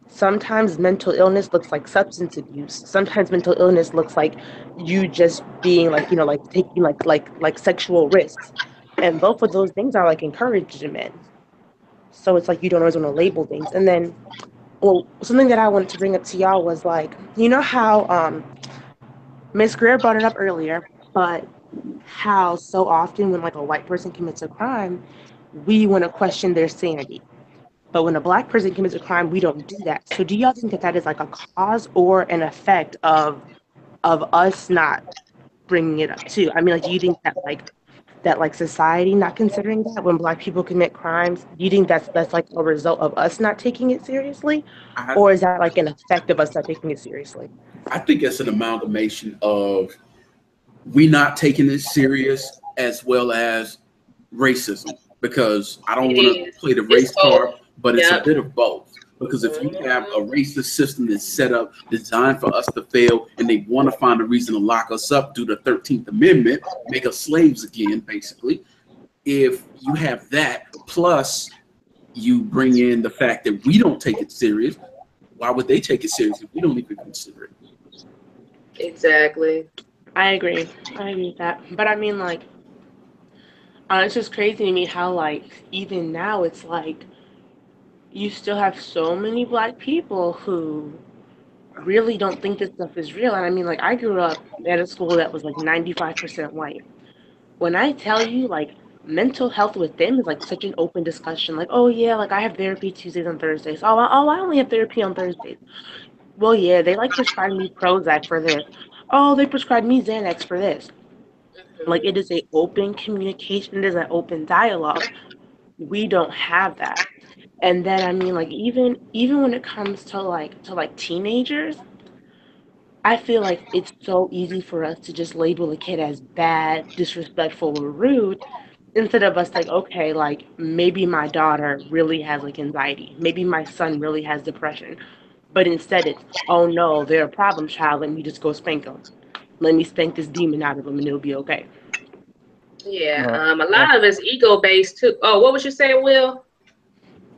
sometimes mental illness looks like substance abuse. Sometimes mental illness looks like you just being like, like taking like sexual risks. And both of those things are like encouraged in men. So it's like you don't always want to label things. And then well, something that I wanted to bring up to y'all was like, how Miss Greer brought it up earlier, but how so often when like a white person commits a crime, we want to question their sanity. But when a Black person commits a crime, we don't do that. So do y'all think that that is like a cause or an effect of us not bringing it up too? I mean, like, do you think that society not considering that when Black people commit crimes, do you think that's like a result of us not taking it seriously, I, or is that like an effect of us not taking it seriously? I think it's an amalgamation of we not taking it serious as well as racism because I don't It want to is. play the It's race both. card, but it's a Yep. bit of both. Because if you have a racist system that's set up, designed for us to fail, and they want to find a reason to lock us up due to the 13th Amendment, make us slaves again, basically. If you have that, plus you bring in the fact that we don't take it serious. Why would they take it serious if we don't even consider it? Exactly. I agree. I agree with that. But I mean, like, it's just crazy to me how, like, even now it's like you still have so many black people who really don't think this stuff is real. And I mean, like, I grew up at a school that was like 95% white. When I tell you, like, mental health with them is like such an open discussion. Like, oh yeah, like I have therapy Tuesdays and Thursdays. I only have therapy on Thursdays. Well, yeah, they like prescribe me Prozac for this. Oh, they prescribed me Xanax for this. Like, it is a open communication. It is an open dialogue. We don't have that. And then I mean, like, even when it comes to like teenagers, I feel like it's so easy for us to just label a kid as bad, disrespectful, or rude instead of us like, okay, like maybe my daughter really has like anxiety, maybe my son really has depression, but instead it's, oh no, they're a problem child. Let me just go spank them. Let me spank this demon out of them, and it'll be okay. Yeah. Right. A lot of it's ego based too. Oh, what was you saying, Will?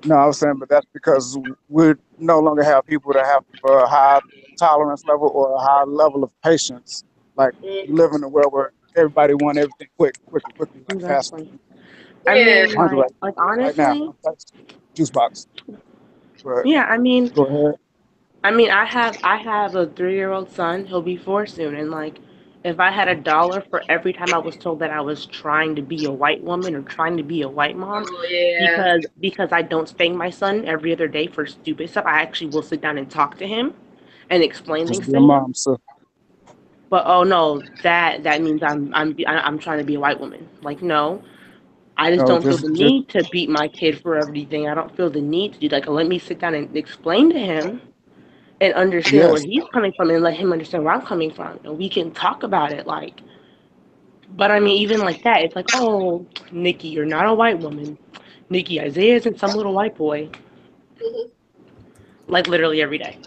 No, I was saying, but that's because we no longer have people that have a high tolerance level or a high level of patience. Like we live in a world where everybody want everything quick, quicker, quicker, like fast Exactly. food. I Yeah. I'm mean, hungry like right now. honestly, I'm thirsty. Juice box. But yeah. go ahead. I mean, I have a 3-year-old son. He'll be 4 soon, and like, if I had $1 for every time I was told that I was trying to be a white woman or trying to be a white mom, Oh yeah. because I don't spank my son every other day for stupid stuff, I actually will sit down and talk to him and explain Just things be to a him. mom, so But oh no, that means I'm trying to be a white woman. Like no, I just no, don't feel the just need to beat my kid for everything. I don't feel the need to do like let me sit down and explain to him and understand where yes. he's coming from and let him understand where I'm coming from. And we can talk about it like but I mean even like that, it's like, oh Nikki, you're not a white woman. Nikki, Isaiah isn't some little white boy. Mhm. Like literally every day.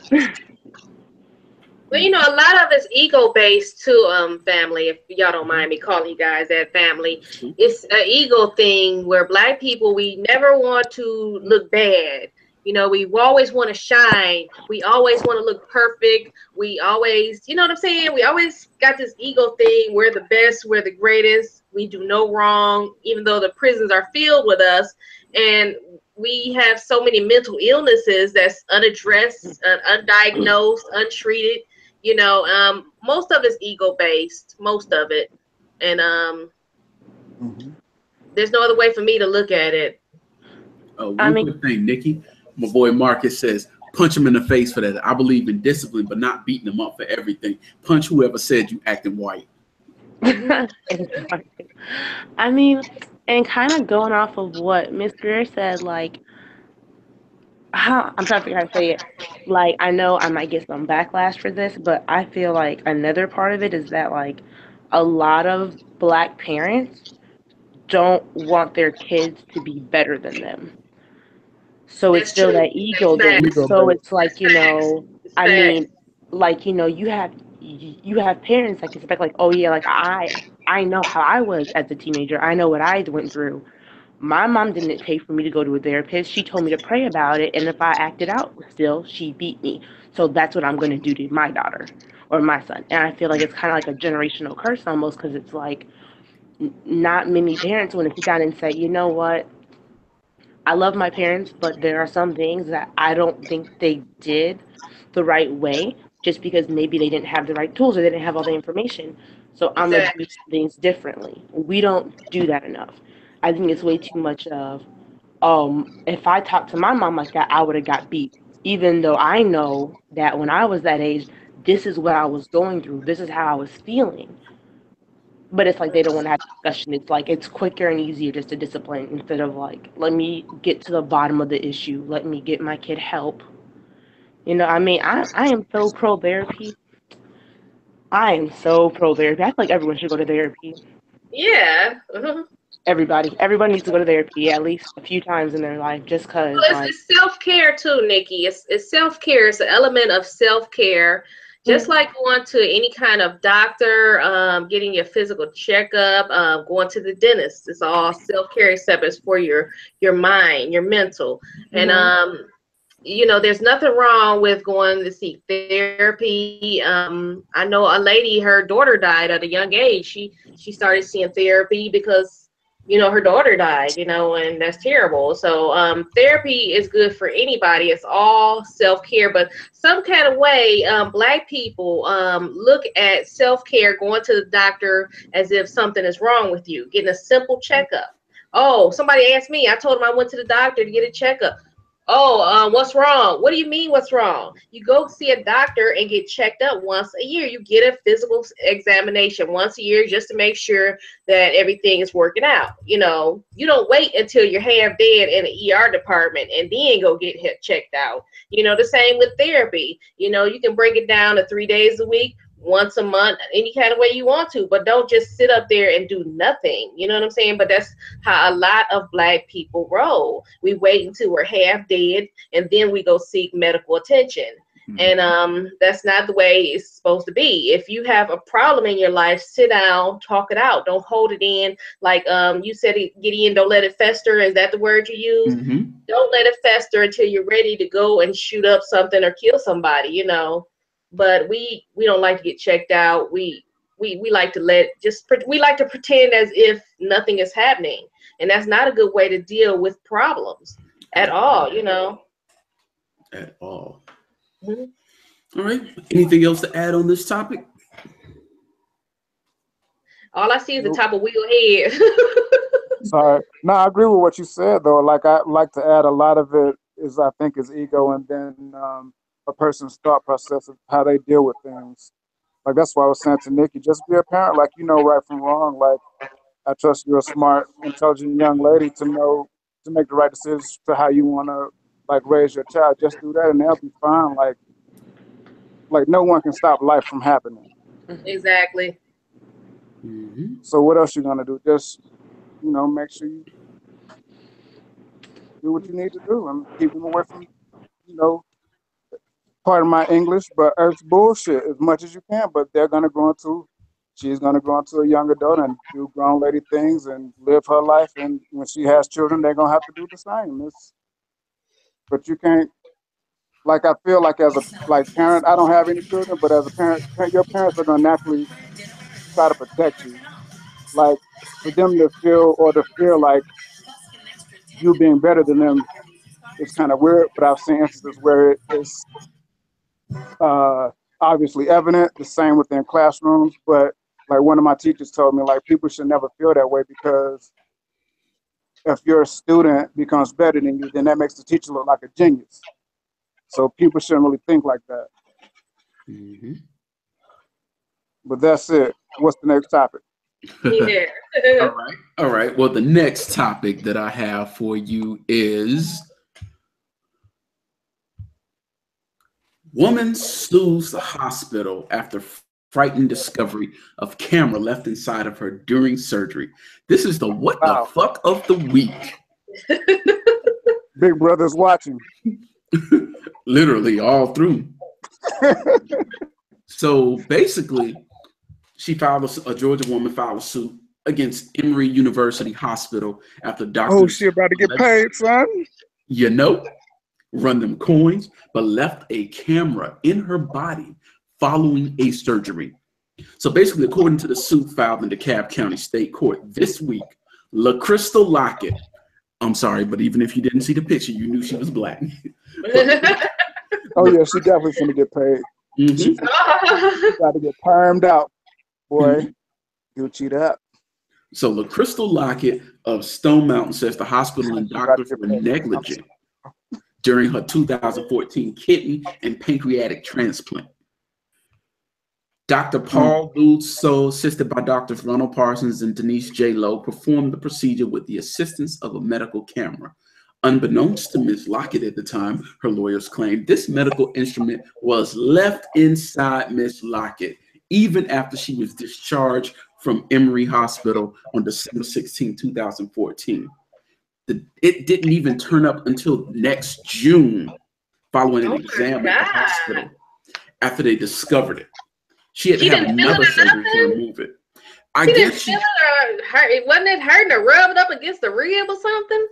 Well, a lot of it's ego based too, family. If y'all don't mind me calling you guys that family, it's an ego thing where black people, we never want to look bad. We always want to shine. We always want to look perfect. We always, you know what I'm saying? We always got this ego thing. We're the best. We're the greatest. We do no wrong, even though the prisons are filled with us. And we have so many mental illnesses that's unaddressed, undiagnosed, untreated. Most of it's ego based, most of it, and Hmm. there's no other way for me to look at it. I One mean quick thing, Nikki. My boy Marcus says, punch him in the face for that. I believe in discipline, but not beating him up for everything. Punch whoever said you acting white. I mean, and kind of going off of what Miss Greer said, like I'm trying to figure out how to say it. Like, I know I might get some backlash for this, but I feel like another part of it is that, like, a lot of black parents don't want their kids to be better than them. So it's That's still true. that That's ego thing. Ego facts. So based. it's like, That's facts. It's I facts. mean, like, you have parents that expect, like, oh yeah, like I know how I was as a teenager. I know what I went through. My mom didn't pay for me to go to a therapist. She told me to pray about it, and if I acted out still, she beat me. So that's what I'm going to do to my daughter or my son. And I feel like it's kind of like a generational curse almost because it's like not many parents want to sit down and say, you know what? I love my parents, but there are some things that I don't think they did the right way just because maybe they didn't have the right tools or they didn't have all the information. So I'm going to do Exactly. things differently. We don't do that enough. I think it's way too much of if I talked to my mom like that, I would have got beat. Even though I know that when I was that age, this is what I was going through. This is how I was feeling. But it's like they don't want to have discussion. It's like it's quicker and easier just to discipline instead of like, let me get to the bottom of the issue. Let me get my kid help. I mean, I am so pro therapy. I am so pro therapy. I feel like everyone should go to therapy. Yeah. Everybody needs to go to therapy at least a few times in their life just because, Well, like, it's self care too, Nikki. It's self care. It's an element of self care. Just like going to any kind of doctor, getting your physical checkup, going to the dentist. It's all self-care except it's for your mind, your mental. And there's nothing wrong with going to seek therapy. I know a lady, her daughter died at a young age. She started seeing therapy because her daughter died, and that's terrible. So therapy is good for anybody. It's all self-care, but some kind of way, Black people look at self-care, going to the doctor as if something is wrong with you, getting a simple checkup. Oh, somebody asked me. I told them I went to the doctor to get a checkup. Oh, what's wrong? What do you mean what's wrong? You go see a doctor and get checked up once a year. You get a physical examination once a year just to make sure that everything is working out. You don't wait until you're half dead in the ER department and then go get checked out. The same with therapy. You can break it down to 3 days a week, once a month, any kind of way you want to, but don't just sit up there and do nothing. You know what I'm saying? But that's how a lot of Black people roll. We wait until we're half dead and then we go seek medical attention. And that's not the way it's supposed to be. If you have a problem in your life, sit down, talk it out. Don't hold it in. Like you said, Gideon, don't let it fester. Is that the word you use? Don't let it fester until you're ready to go and shoot up something or kill somebody, But we don't like to get checked out. We like to we like to pretend as if nothing is happening, and that's not a good way to deal with problems at all. At all. All right. Anything else to add on this topic? All I see is the top of wheel head. Sorry. No, I agree with what you said though. Like I like to add a lot of it is I think is ego, and then a person's thought process of how they deal with things. Like that's why I was saying to Nikki, just be a parent, like right from wrong. Like I trust you're a smart, intelligent young lady to know to make the right decisions to how you want to like raise your child. Just do that, and they'll be fine. Like no one can stop life from happening. Exactly. So what else you gonna do? Just make sure you do what you need to do and keep them away from pardon my English, but it's bullshit as much as you can. But she's gonna grow into a young adult and do grown lady things and live her life. And when she has children, they're gonna have to do the same. But you can't. Like I feel like as a parent, I don't have any children, but as a parent, your parents are gonna naturally try to protect you. Like for them to feel like you being better than them is kind of weird. But I've seen instances where it's obviously evident. The same within classrooms, but like one of my teachers told me, like people should never feel that way because if your student becomes better than you, then that makes the teacher look like a genius. So people shouldn't really think like that. But that's it. What's the next topic? Yeah. All right. Well, the next topic that I have for you is woman sues the hospital after frightening discovery of camera left inside of her during surgery. This is the what the fuck of the week. Big Brother's watching. Literally all through. So basically, a Georgia woman filed a suit against Emory University Hospital after doctors. Oh, she about to get paid, son. Run them coins, but left a camera in her body following a surgery. So basically, according to the suit filed in DeKalb County State Court this week, LaCrystal Lockett, I'm sorry, but even if you didn't see the picture, you knew she was Black. Oh yeah, she definitely gonna get paid. She got to get permed out, boy. Gucci'd up. So LaCrystal Lockett of Stone Mountain says the hospital and doctors were negligent during her 2014 kidney and pancreatic transplant. Dr. Paul Booth, assisted by Drs. Ronald Parsons and Denise J. Lowe, performed the procedure with the assistance of a medical camera. Unbeknownst to Ms. Lockett at the time, her lawyers claimed this medical instrument was left inside Ms. Lockett even after she was discharged from Emory Hospital on December 16, 2014. It didn't even turn up until next June following an exam at the hospital. after they discovered it. She had She to have didn't feel another it or surgery to nothing? remove it. I She didn't guess feel it or hurt. Wasn't it hurting to rub it up against the rib or something?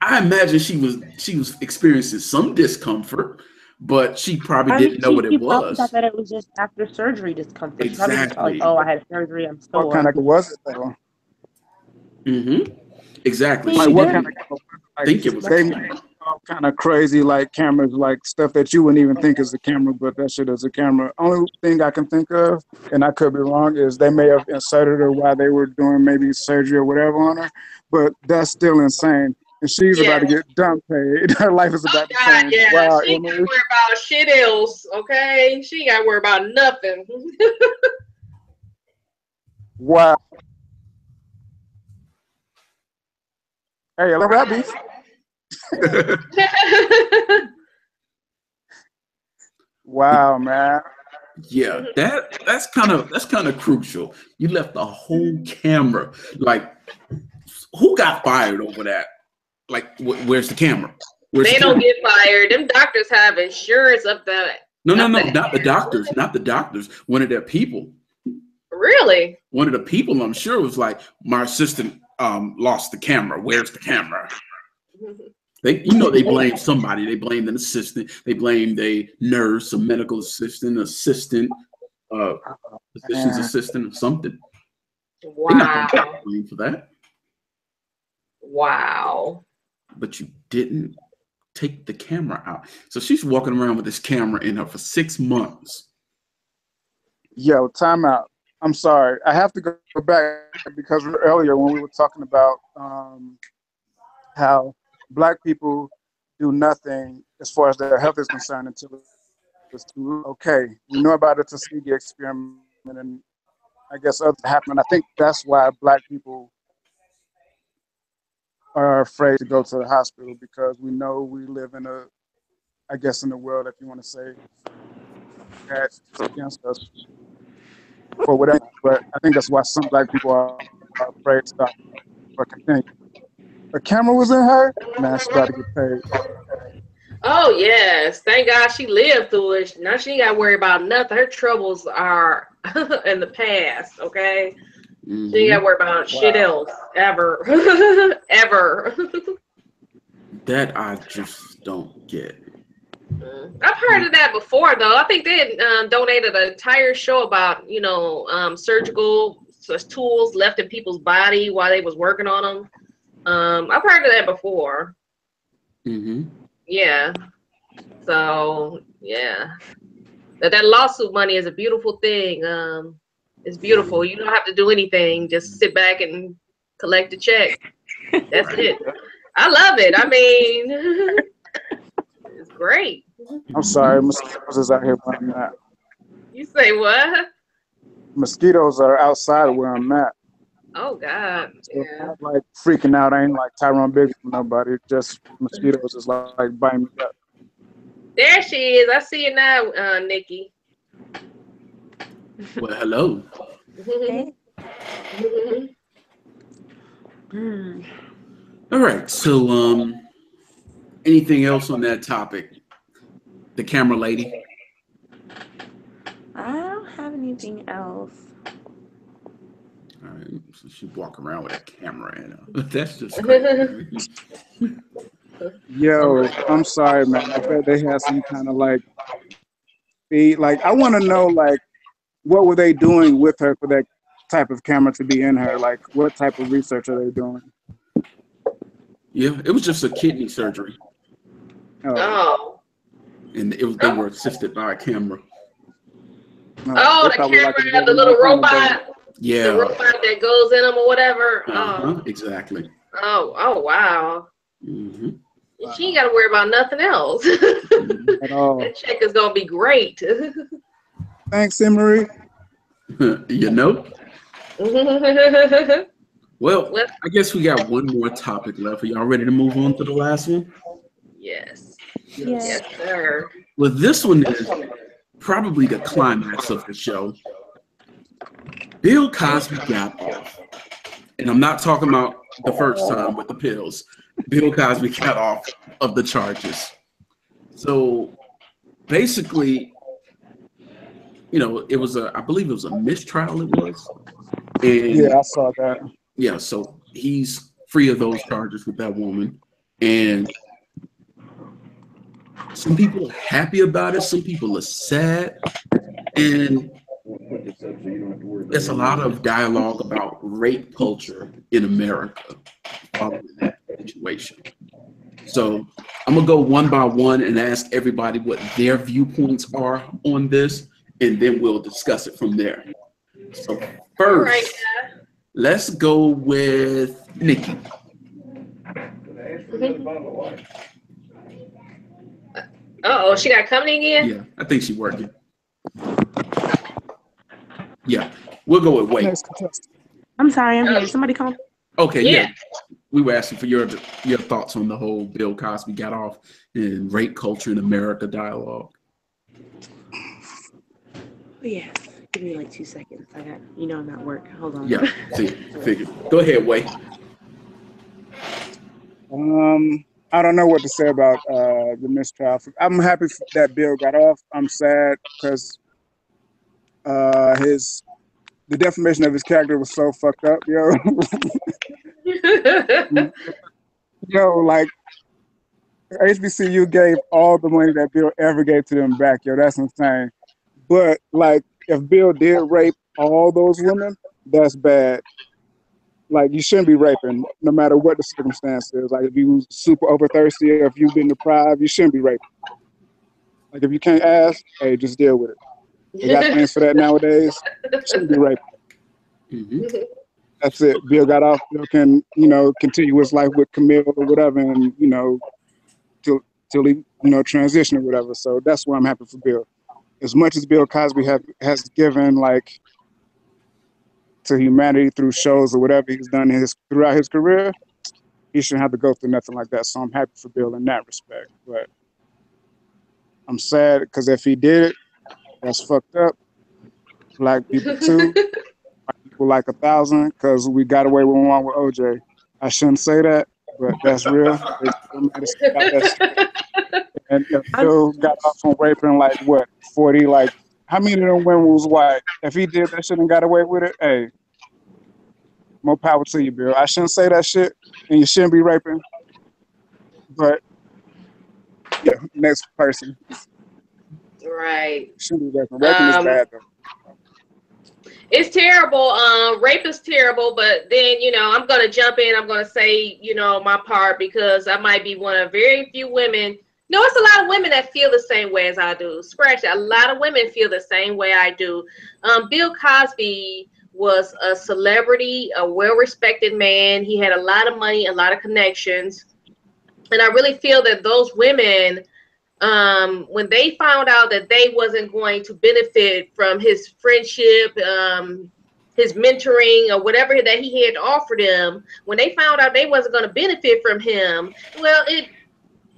I imagine she was experiencing some discomfort, but she probably didn't know what it she probably thought was. that it was just after surgery discomfort. She probably just thought like, Exactly. oh, I had surgery, I'm What kind sore. of was it though? Mm-hmm. Exactly. Like She what didn't kind of like think it was a they camera. make all kind of crazy like cameras, like stuff that you wouldn't even think is a camera, but that shit is a camera. Only thing I can think of, and I could be wrong, is they may have inserted her while they were doing maybe surgery or whatever on her, but that's still insane. And she's about Yeah. to get dumb paid. Her life is about to God, change. yeah. Wow, She ain't got to Emily. worry about shit else, okay? She ain't got to worry about nothing. Wow. Hey, hello, Rabbies. Wow, man. Yeah, that's kind of crucial. You left the whole camera. Like, who got fired over that? Like, where's the camera? Where's They the don't camera? get fired. Them doctors have insurance up the. No, up the- not the doctors, not the doctors. One of their people. Really? One of the people, I'm sure, was like, my assistant lost the camera. Where's the camera? They blame somebody. They blamed an assistant. They blamed a nurse, a medical assistant, physician's assistant, or something. They're not going to get blamed for that. Wow. But you didn't take the camera out. So she's walking around with this camera in her for 6 months. Yo, time out. I'm sorry. I have to go back because earlier when we were talking about how Black people do nothing as far as their health is concerned until it's too okay. We know about the Tuskegee experiment, and I guess other happened. I think that's why Black people are afraid to go to the hospital, because we know we live in a, I guess, in a world, if you want to say, that's against us for whatever. But I think that's why some Black people are afraid to stop or continue. A camera was in her. Man, she's about to get paid. Oh yes, thank God she lived through it. Now she ain't got to worry about nothing. Her troubles are in the past. Okay, she ain't got to worry about shit else ever, ever. That I just don't get. I've heard of that before, though. I think they donated an entire show about surgical tools left in people's body while they was working on them. I've heard of that before. Mm-hmm. Yeah. So yeah, that lawsuit money is a beautiful thing. It's beautiful. You don't have to do anything. Just sit back and collect a check. That's it. I love it. I mean, it's great. I'm sorry, mosquitoes is out here where I'm at. You say what? Mosquitoes are outside of where I'm at. Oh God. So Yeah. I'm not like freaking out. I ain't like Tyrone Biggs or nobody. Just mosquitoes is like biting me up. There she is. I see you now, Nikki. Well, hello. Hey. All right. So, anything else on that topic? The camera lady. I don't have anything else. All right. So she walk around with a camera in her. That's just crazy. Yo, I'm sorry, man. I bet they had some kind of like feed. Like, I want to know, like, what were they doing with her for that type of camera to be in her? Like, what type of research are they doing? Yeah, it was just a kidney surgery, Oh. and they were assisted by a camera. Oh, the camera, the little robot. Yeah. The robot that goes in them or whatever. Oh. Exactly. Oh, wow. Mm-hmm. She ain't got to worry about nothing else. At all. That check is going to be great. Thanks, Emery. You know? Well, I guess we got one more topic left. Are y'all ready to move on to the last one? Yes. Yes. Yes, sir. Well, this one is probably the climax of the show. Bill Cosby got off. And I'm not talking about the first time with the pills. Bill Cosby got off of the charges. So basically, it was I believe it was a mistrial. It was, and Yeah, I saw that. yeah, so he's free of those charges with that woman, and some people are happy about it. Some people are sad, and there's a lot of dialogue about rape culture in America following that situation. So I'm gonna go one by one and ask everybody what their viewpoints are on this, and then we'll discuss it from there. So first, let's go with Nikki. Uh-oh, she got company again? Yeah, I think she's working. Yeah, we'll go with Wade. I'm sorry, I'm here. Somebody call me. Okay, yeah. We were asking for your thoughts on the whole Bill Cosby got off and rape culture in America dialogue. Oh, yeah. Give me like 2 seconds. I'm at work. Hold on. Yeah, figure. Go ahead, Wade. I don't know what to say about the mistrial. I'm happy that Bill got off. I'm sad because the defamation of his character was so fucked up, yo. Yo, like HBCU gave all the money that Bill ever gave to them back, yo. That's insane. But like, if Bill did rape all those women, that's bad. Like, you shouldn't be raping, no matter what the circumstance is. Like, if you super over thirsty, or if you've been deprived, you shouldn't be raping. Like, if you can't ask, hey, just deal with it. They got things for that nowadays. You shouldn't be raping. Mm-hmm. That's it. Bill got off. Bill can, continue his life with Camille or whatever, and till he, transition or whatever. So that's why I'm happy for Bill. As much as Bill Cosby has given, like, to humanity through shows or whatever he's done throughout his career, he shouldn't have to go through nothing like that. So I'm happy for Bill in that respect. But I'm sad because if he did it, that's fucked up. Black people too. People like 1,000 because we got away with one with OJ. I shouldn't say that, but that's real. And if Bill got off on raping like what 40, like how many of them women was white? If he did that shit and got away with it, hey, more power to you, Bill. I shouldn't say that shit, and you shouldn't be raping. But yeah, next person. Right. Shouldn't be raping. Raping is bad though. It's terrible. Rape is terrible, but then, I'm going to jump in. I'm going to say, my part because I might be one of very few women. No, it's a lot of women that feel the same way as I do. Scratch it. A lot of women feel the same way I do. Bill Cosby was a celebrity, a well-respected man. He had a lot of money, a lot of connections. And I really feel that those women, when they found out that they wasn't going to benefit from his friendship, his mentoring, or whatever that he had to offer them, when they found out they wasn't going to benefit from him, well,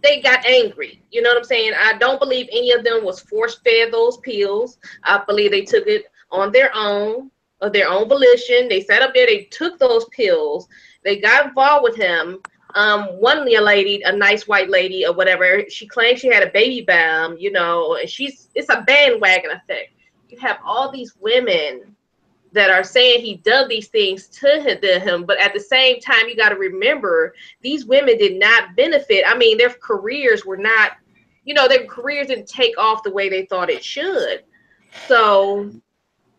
they got angry. You know what I'm saying? I don't believe any of them was force-fed those pills. I believe they took it on their own, of their own volition. They sat up there, they took those pills, they got involved with him. One lady, a nice white lady or whatever, she claimed she had a baby bomb, and it's a bandwagon effect. You have all these women that are saying he done these things to him, but at the same time, you got to remember these women did not benefit. I mean, their careers were not, their careers didn't take off the way they thought it should. So,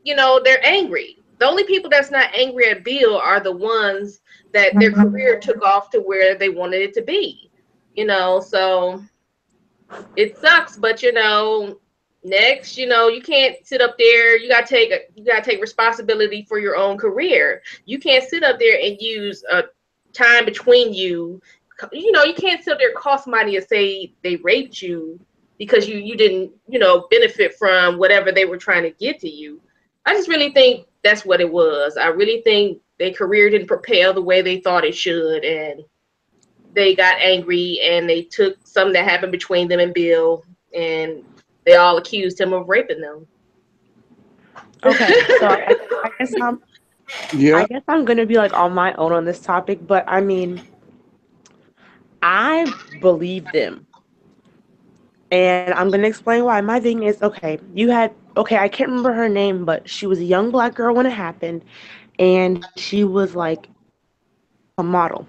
they're angry. The only people that's not angry at Bill are the ones that their career took off to where they wanted it to be, so it sucks, but next, you can't sit up there. You gotta take responsibility for your own career. You can't sit up there and use time between you. You can't sit up there cost money and say they raped you because you didn't, benefit from whatever they were trying to get to you. I just really think that's what it was. I really think their career didn't propel the way they thought it should, and they got angry and they took something that happened between them and Bill, and they all accused him of raping them. Okay, so I guess I'm gonna be like on my own on this topic, but I mean, I believe them, and I'm gonna explain why. My thing is, okay, you had okay, I can't remember her name, but she was a young black girl when it happened, and she was like a model.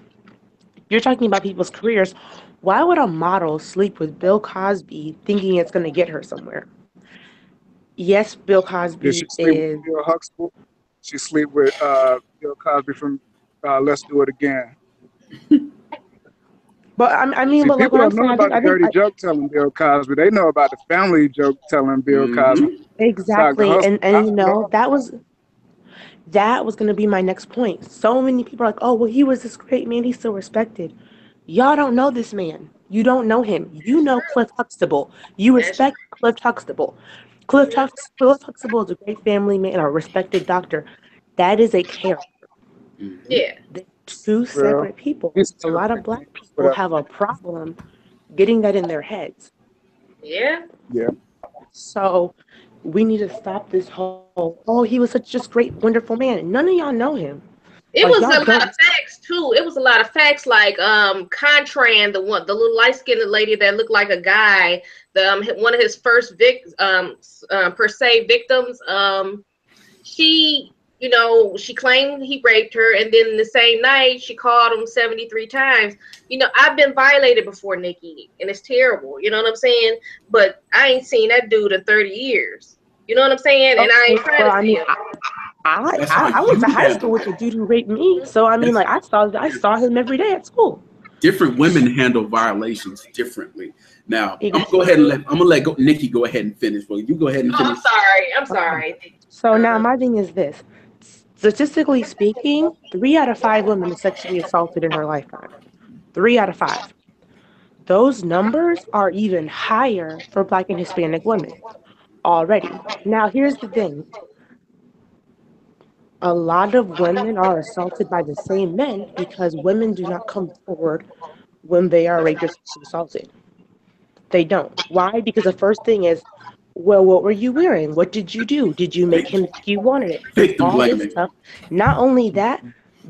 You're talking about people's careers. Why would a model sleep with Bill Cosby thinking it's going to get her somewhere? Yes, Bill Did Cosby she sleep with is, Bill Huxtable? She sleep with Bill Cosby from Let's Do It Again. but I mean, See, but like people what I'm don't know saying, about the dirty joke telling Bill Cosby. They know about the family joke telling Bill Cosby. Mm-hmm. Dr. exactly, Hustle. and you know that was going to be my next point. So many people are like, oh, well, he was this great man. He's so respected. Y'all don't know this man. You don't know him. You That's know true. Cliff Huxtable. You That's true. respect Cliff Huxtable. Hmm. Cliff Huxtable is a great family man, a respected doctor. That is a character. Mm-hmm. Yeah. They're two Well, separate people. he's A still lot of great, black man. people Whatever. have a problem getting that in their heads. Yeah. Yeah. So we need to stop this whole, oh, he was such just great, wonderful man. None of y'all know him. It Like was y'all a lot don't. of facts too. It was a lot of facts, like Contran, the little light skinned lady that looked like a guy, one of his first per se victims. She, she claimed he raped her, and then the same night she called him 73 times. I've been violated before, Nikki, and it's terrible. You know what I'm saying? But I ain't seen that dude in 30 years. You know what I'm saying? And I ain't Okay, trying well, to I see mean, him. That's how I went to you high handle school with it. the dude who raped me, so I mean, That's like I saw him every day at school. different women handle violations differently. Now, Exactly. I'm gonna Nikki go ahead and finish. Well, you go ahead and Oh, I'm finish. sorry. I'm Okay. sorry. So now Uh-huh. my thing is this: statistically speaking, 3 out of 5 women are sexually assaulted in her lifetime. 3 out of 5. Those numbers are even higher for Black and Hispanic women already. Now, here's the thing: a lot of women are assaulted by the same men because women do not come forward when they are raped or sexually assaulted. They don't. Why? Because the first thing is, well, what were you wearing? What did you do? Did you make him think you wanted it? Victim All this blaming. stuff. Not only that,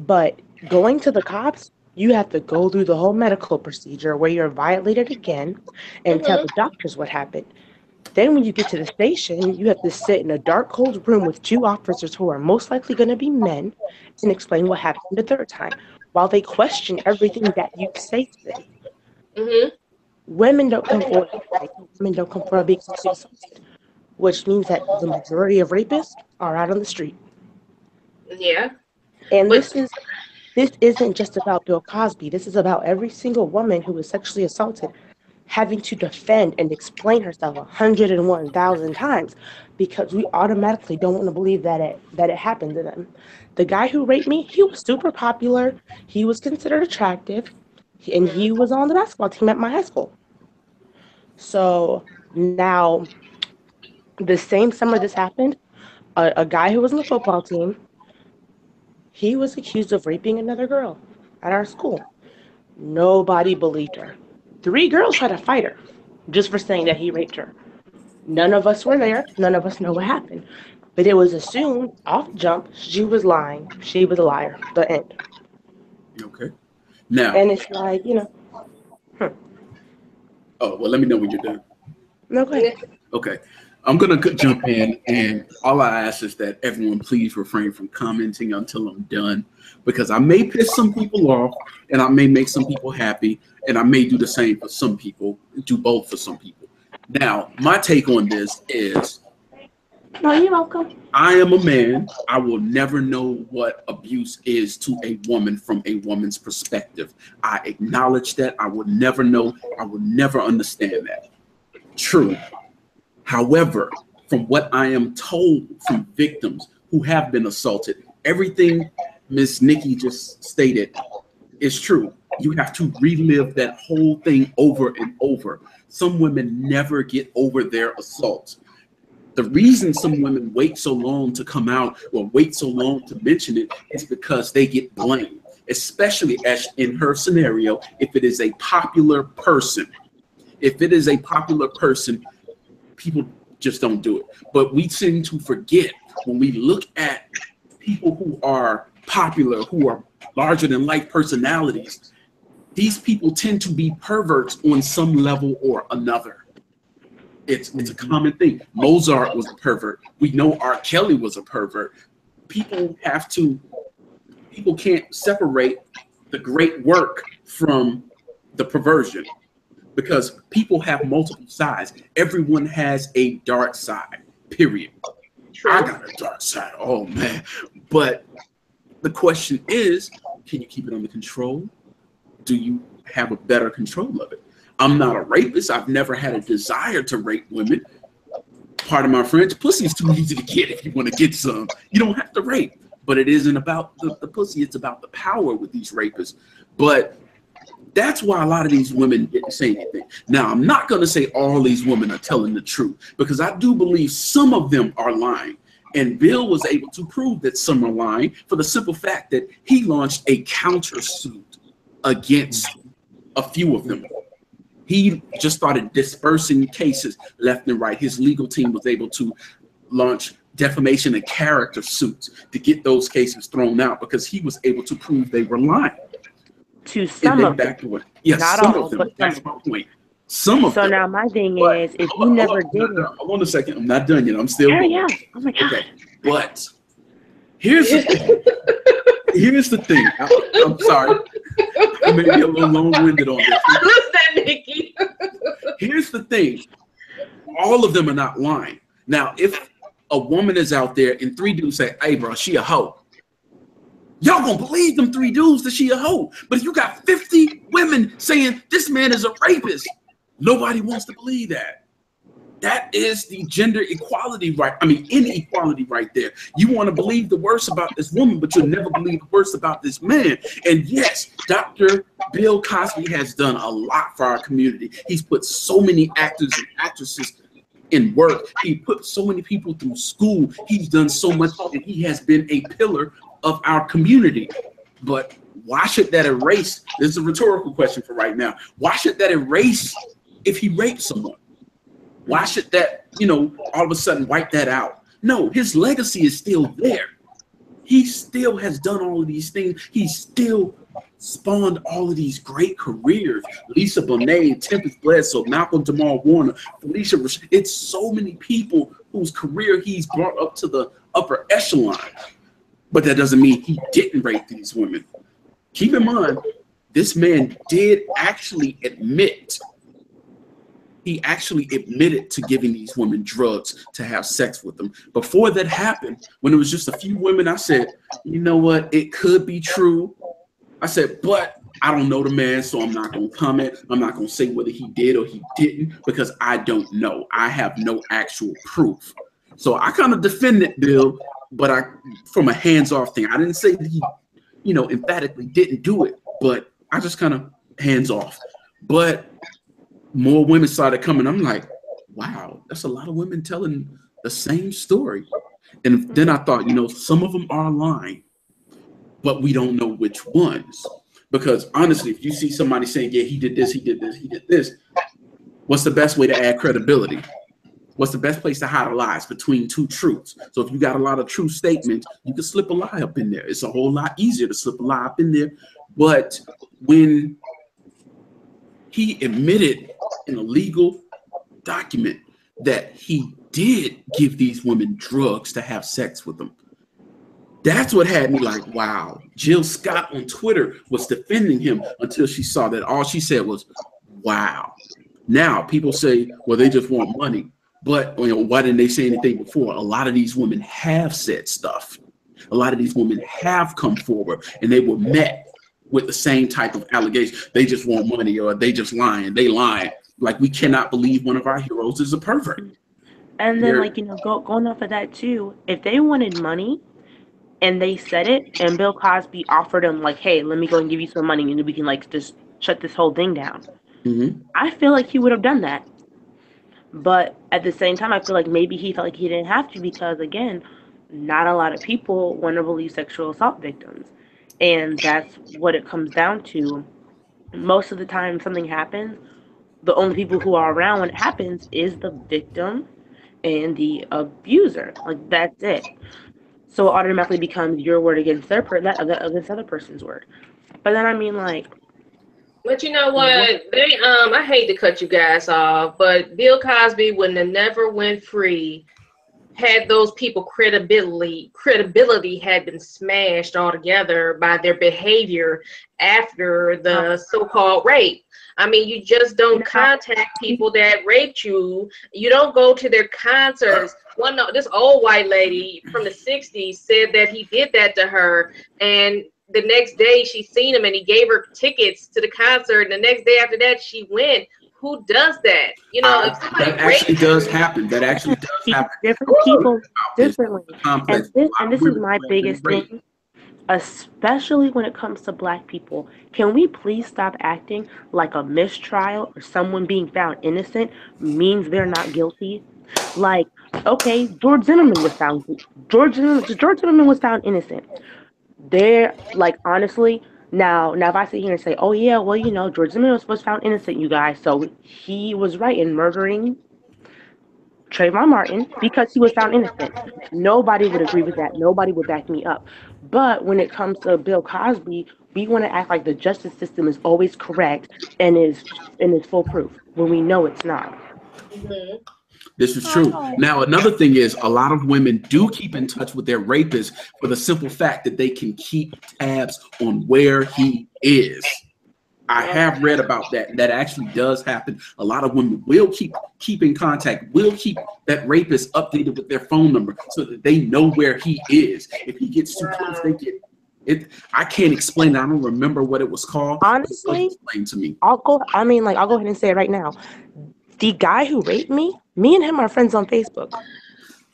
but going to the cops, you have to go through the whole medical procedure where you're violated again and tell Mhm. the doctors what happened. Then when you get to the station, you have to sit in a dark, cold room with 2 officers who are most likely going to be men and explain what happened the third time while they question everything that you say to them. Mhm. Women don't come forward. Women don't come forward being sexually assaulted, which means that the majority of rapists are out on the street. Yeah. And But this isn't just about Bill Cosby. This is about every single woman who was sexually assaulted having to defend and explain herself 101,000 times because we automatically don't want to believe that it happened to them. The guy who raped me, he was super popular. He was considered attractive, and he was on the basketball team at my high school. So now, the same summer this happened, a guy who was on the football team, he was accused of raping another girl at our school. Nobody believed her. 3 girls tried to fight her just for saying that he raped her. None of us were there. None of us know what happened. But it was assumed off jump she was lying. She was a liar. The end. Okay. Now, And it's like, hmm. oh well, let me know when you're done. No, go ahead. Okay. I'm gonna jump in, and all I ask is that everyone please refrain from commenting until I'm done, because I may piss some people off, and I may make some people happy, and I may do the same for some people, do both for some people. Now, my take on this is No, you're welcome. I am a man. I will never know what abuse is to a woman from a woman's perspective. I acknowledge that. I will never know. I will never understand that. True. However, from what I am told from victims who have been assaulted, everything Miss Nikki just stated is true. You have to relive that whole thing over and over. Some women never get over their assaults. The reason some women wait so long to come out or wait so long to mention it is because they get blamed, especially as in her scenario, if it is a popular person. If it is a popular person, people just don't do it. But we seem to forget when we look at people who are popular, who are larger than life personalities, these people tend to be perverts on some level or another. It's a common thing. Mozart was a pervert. We know R. Kelly was a pervert. People can't separate the great work from the perversion because people have multiple sides. Everyone has a dark side, period. True. I got a dark side. Oh man. But the question is, can you keep it under control? Do you have a better control of it? I'm not a rapist. I've never had a desire to rape women. Part of my French, pussy is too easy to get if you want to get some. You don't have to rape. But it isn't about the pussy. It's about the power with these rapists. But that's why a lot of these women didn't say anything. Now, I'm not going to say all these women are telling the truth because I do believe some of them are lying. And Bill was able to prove that some are lying for the simple fact that he launched a countersuit against a few of them. He just started dispersing cases left and right. His legal team was able to launch defamation and character suits to get those cases thrown out because he was able to prove they were lying. To some of them. Yes, not some all, of them. but That's my point. Some of them. So now my thing is, if you never did it. Hold on a second. I'm not done yet. I'm still going. Yeah. Oh my God. Okay. But here's the thing. Here's the thing. I'm sorry. I may be a little long-winded on this. Listen, Nikki. Here's the thing. All of them are not lying. Now, if a woman is out there and 3 dudes say, hey, bro, she a hoe. Y'all gonna believe them 3 dudes that she a hoe. But if you got 50 women saying this man is a rapist, nobody wants to believe that. That is the gender equality inequality right there. You want to believe the worst about this woman, but you'll never believe the worst about this man. And yes, Dr. Bill Cosby has done a lot for our community. He's put so many actors and actresses in work. He put so many people through school. He's done so much, and he has been a pillar of our community. But why should that erase? This is a rhetorical question for right now. Why should that erase if he raped someone? Why should that, all of a sudden wipe that out? No, his legacy is still there. He still has done all of these things. He still spawned all of these great careers. Lisa Bonet, Tempest Bledsoe, Malcolm Jamal Warner, Felicia Rashad. It's so many people whose career he's brought up to the upper echelon. But that doesn't mean he didn't rape these women. Keep in mind, this man did actually admit. He actually admitted to giving these women drugs to have sex with them. Before that happened, when it was just a few women, I said, you know what? It could be true. I said, but I don't know the man, so I'm not going to comment. I'm not going to say whether he did or he didn't because I don't know. I have no actual proof. So I kind of defended Bill, but from a hands-off thing. I didn't say that he, emphatically didn't do it, but I just kind of hands-off. But more women started coming. I'm like, wow, that's a lot of women telling the same story. And then I thought, some of them are lying, but we don't know which ones. Because honestly, if you see somebody saying, yeah, he did this, he did this, he did this, what's the best way to add credibility? What's the best place to hide a lie? It's between 2 truths. So if you got a lot of true statements, you can slip a lie up in there. It's a whole lot easier to slip a lie up in there. But when he admitted in a legal document that he did give these women drugs to have sex with them, that's what had me like, wow. Jill Scott on Twitter was defending him until she saw that. All she said was, wow. Now people say, well, they just want money. But why didn't they say anything before? A lot of these women have said stuff. A lot of these women have come forward and they were met with the same type of allegation. They just want money or they just lying. They lying. Like, we cannot believe one of our heroes is a pervert. And then, going off of that too, if they wanted money and they said it and Bill Cosby offered them hey, let me go and give you some money and we can just shut this whole thing down. Mm-hmm. I feel like he would have done that. But at the same time, I feel like maybe he felt like he didn't have to because, again, not a lot of people want to believe sexual assault victims. And that's what it comes down to. Most of the time something happens, the only people who are around when it happens is the victim and the abuser. That's it. So it automatically becomes your word against against the other person's word. But then, But you know what? They I hate to cut you guys off, but Bill Cosby wouldn't have never went free had those people credibility had been smashed altogether by their behavior after the so-called rape. I mean, you just don't contact people that raped you. You don't go to their concerts. This old white lady from the 60s said that he did that to her, and the next day she seen him and he gave her tickets to the concert, and the next day after that she went. Who does that? You know, if somebody that actually does happen. That actually does happen. Different people differently. And this is my biggest thing, especially when it comes to Black people. Can we please stop acting like a mistrial or someone being found innocent means they're not guilty? Like, okay, George Zimmerman was found innocent. They're like, honestly, now if I sit here and say, oh yeah, well, you know, George Zimmerman was found innocent, you guys, so he was right in murdering Trayvon Martin because he was found innocent. Nobody would agree with that. Nobody would back me up. But when it comes to Bill Cosby, we want to act like the justice system is always correct and is foolproof when we know it's not. Mm-hmm. This is true. Now, another thing is a lot of women do keep in touch with their rapists for the simple fact that they can keep tabs on where he is. I have read about that. That actually does happen. A lot of women will keep in contact, will keep that rapist updated with their phone number so that they know where he is. If he gets too close, they get it. I can't explain it. I don't remember what it was called. Honestly, explain to me. I'll go ahead and say it right now. The guy who raped me and him are friends on Facebook.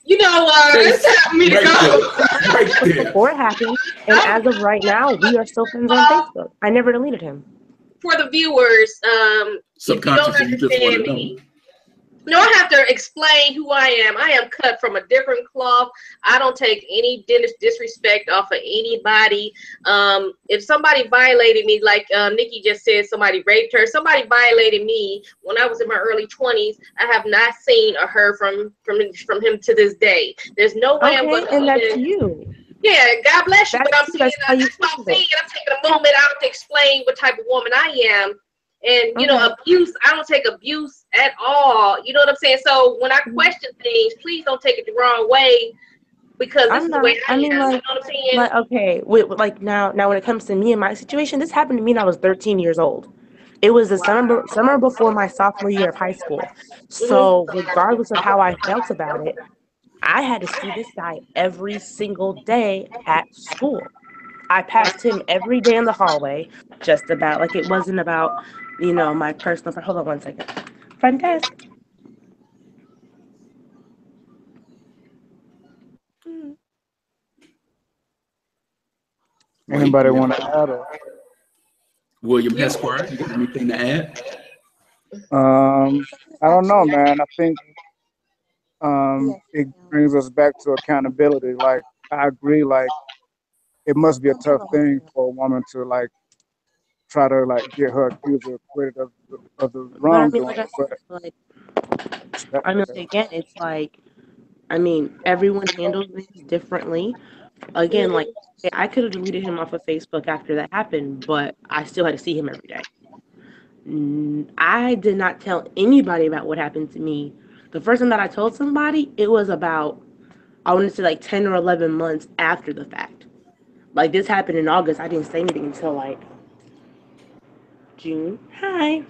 You know what? It's time for me to go. Right there. Before it happened, and as of right now, we are still friends on Facebook. I never deleted him. For the viewers, if you don't understand me, no, I have to explain who I am. I am cut from a different cloth. I don't take any disrespect off of anybody. If somebody violated me, like Nikki just said, somebody raped her. Somebody violated me when I was in my early 20s. I have not seen or heard from him to this day. There's no way I'm going to. And that's you. Yeah, God bless you. But I'm saying that's what I'm saying. I'm taking a moment out to explain what type of woman I am. And, you know, abuse, I don't take abuse at all. You know what I'm saying? So when I question things, please don't take it the wrong way because this is the way I am. You know what I'm saying? Like, okay, now when it comes to me and my situation, this happened to me when I was 13 years old. It was the summer before my sophomore year of high school. So regardless of how I felt about it, I had to see this guy every single day at school. I passed him every day in the hallway, just about. Like, it wasn't about, you know, my personal. Hold on one second. Front desk. Anybody want to add? William Esquire, you got anything to add? I don't know, man. I think it brings us back to accountability. Like, I agree. Like, it must be a tough thing for a woman to like try to like get her accuser acquitted of the wrongdoing. Again, it's like, everyone handles things differently. Again, like, I could have deleted him off of Facebook after that happened, but I still had to see him every day. I did not tell anybody about what happened to me. The first time that I told somebody, it was about, I want to say, like 10 or 11 months after the fact. Like, this happened in August. I didn't say anything until like June. Hi.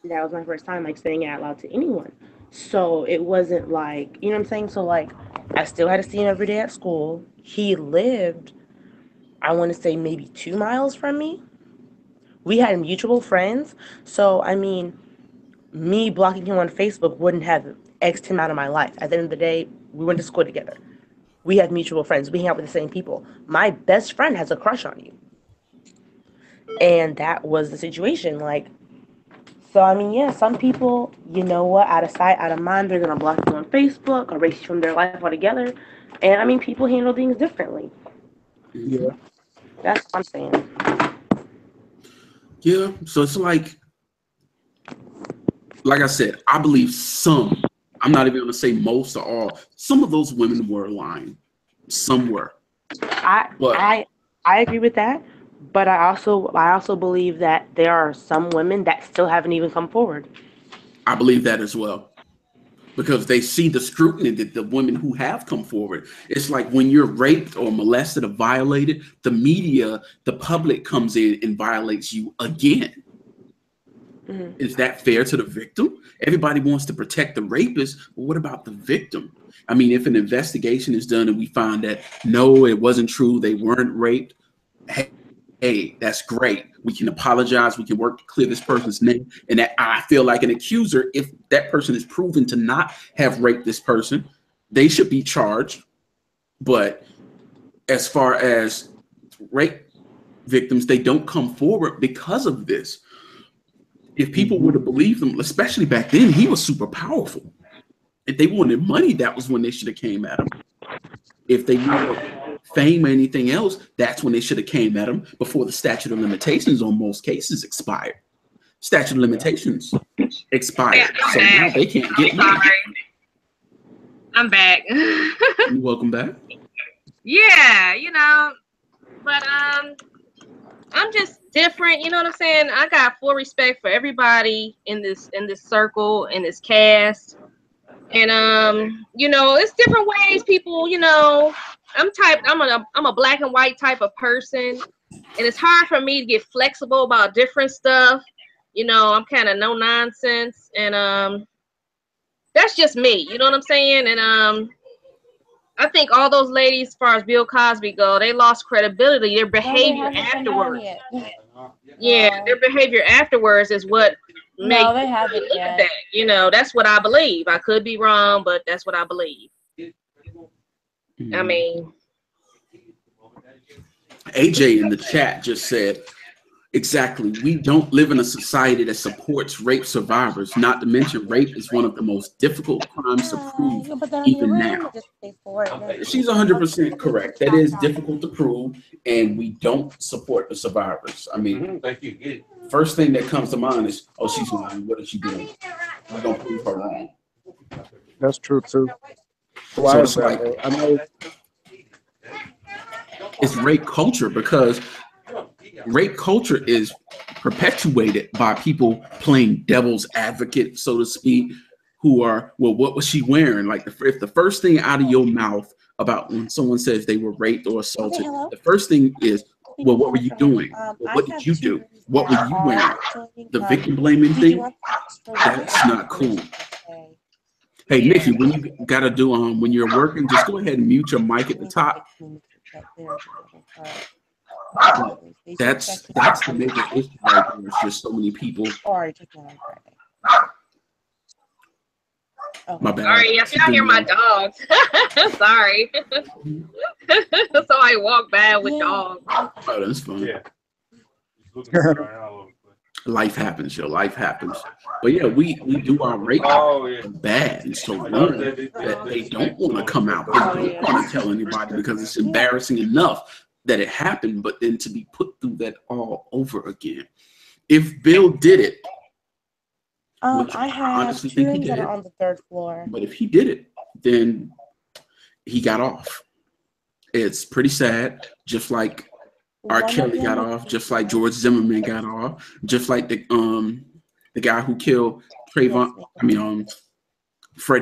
That was my first time like saying it out loud to anyone. So it wasn't like, you know what I'm saying? So like, I still had to see him every day at school. He lived, I want to say, maybe 2 miles from me. We had mutual friends. So, me blocking him on Facebook wouldn't have X'd him out of my life. At the end of the day, we went to school together. We had mutual friends. We hang out with the same people. My best friend has a crush on you. And that was the situation. Like, so, yeah, some people, you know what, out of sight, out of mind, they're going to block you on Facebook or erase you from their life altogether. And, people handle things differently. Yeah. That's what I'm saying. Yeah, so it's like I said, I believe some, I'm not even going to say most or all, some of those women were lying. Some were. I agree with that. But I also believe that there are some women that still haven't even come forward. I believe that as well, because they see the scrutiny that the women who have come forward. It's like when you're raped or molested or violated, the media, the public comes in and violates you again. Mm-hmm. Is that fair to the victim? Everybody wants to protect the rapist, but what about the victim? I mean, if an investigation is done and we find that no, it wasn't true, they weren't raped, hey, that's great. We can apologize. We can work to clear this person's name. And that I feel like an accuser, if that person is proven to not have raped this person, they should be charged. But as far as rape victims, they don't come forward because of this. If people would have believed him, especially back then, he was super powerful. If they wanted money, that was when they should have came at him. If they wanted fame or anything else, that's when they should have came at him before the statute of limitations on most cases expired. Statute of limitations expired, so now they can't get money. I'm back. You're welcome back. Yeah, you know, but I'm just different, you know what I'm saying? I got full respect for everybody in this circle, in this cast. And you know, it's different ways people, you know, I'm a black and white type of person, and it's hard for me to get flexible about different stuff. You know, I'm kind of no nonsense, and that's just me, you know what I'm saying? And I think all those ladies, as far as Bill Cosby go, they lost credibility. Their behavior afterwards. Yeah, their behavior afterwards is what makes they haven't look yet. at that. You know, that's what I believe. I could be wrong, but that's what I believe. I mean, AJ in the chat just said, exactly. We don't live in a society that supports rape survivors. Not to mention, rape is one of the most difficult crimes to prove even now. She's 100% correct. That is difficult to prove, and we don't support the survivors. I mean, first thing that comes to mind is, oh, she's lying. What is she doing? We're gonna prove her wrong. That's true too. Why so it's like, I know it's rape culture, because rape culture is perpetuated by people playing devil's advocate, so to speak, who are, well, what was she wearing? Like, if the first thing out of your mouth about when someone says they were raped or assaulted, the first thing is, well, what were you doing? Well, what did you do? What were you wearing? The victim blaming thing, that's not cool. Hey, Nikki, when you gotta do when you're working, just go ahead and mute your mic at the top. That's the major issue right there. It's just so many people. My bad. Sorry, if y'all hear my dogs. Sorry. So I walk by with dogs. Oh, that's fun. Yeah. Life happens, yo. Life happens. But yeah, we do our rape bad and so long that they don't want to come out. They don't want to tell anybody because it's embarrassing enough that it happened, but then to be put through that all over again. If Bill did it, I have two rooms that are on the third floor. But if he did it, then he got off. It's pretty sad, just like R. Kelly got off, just like George Zimmerman got off, just like the guy who killed Freddie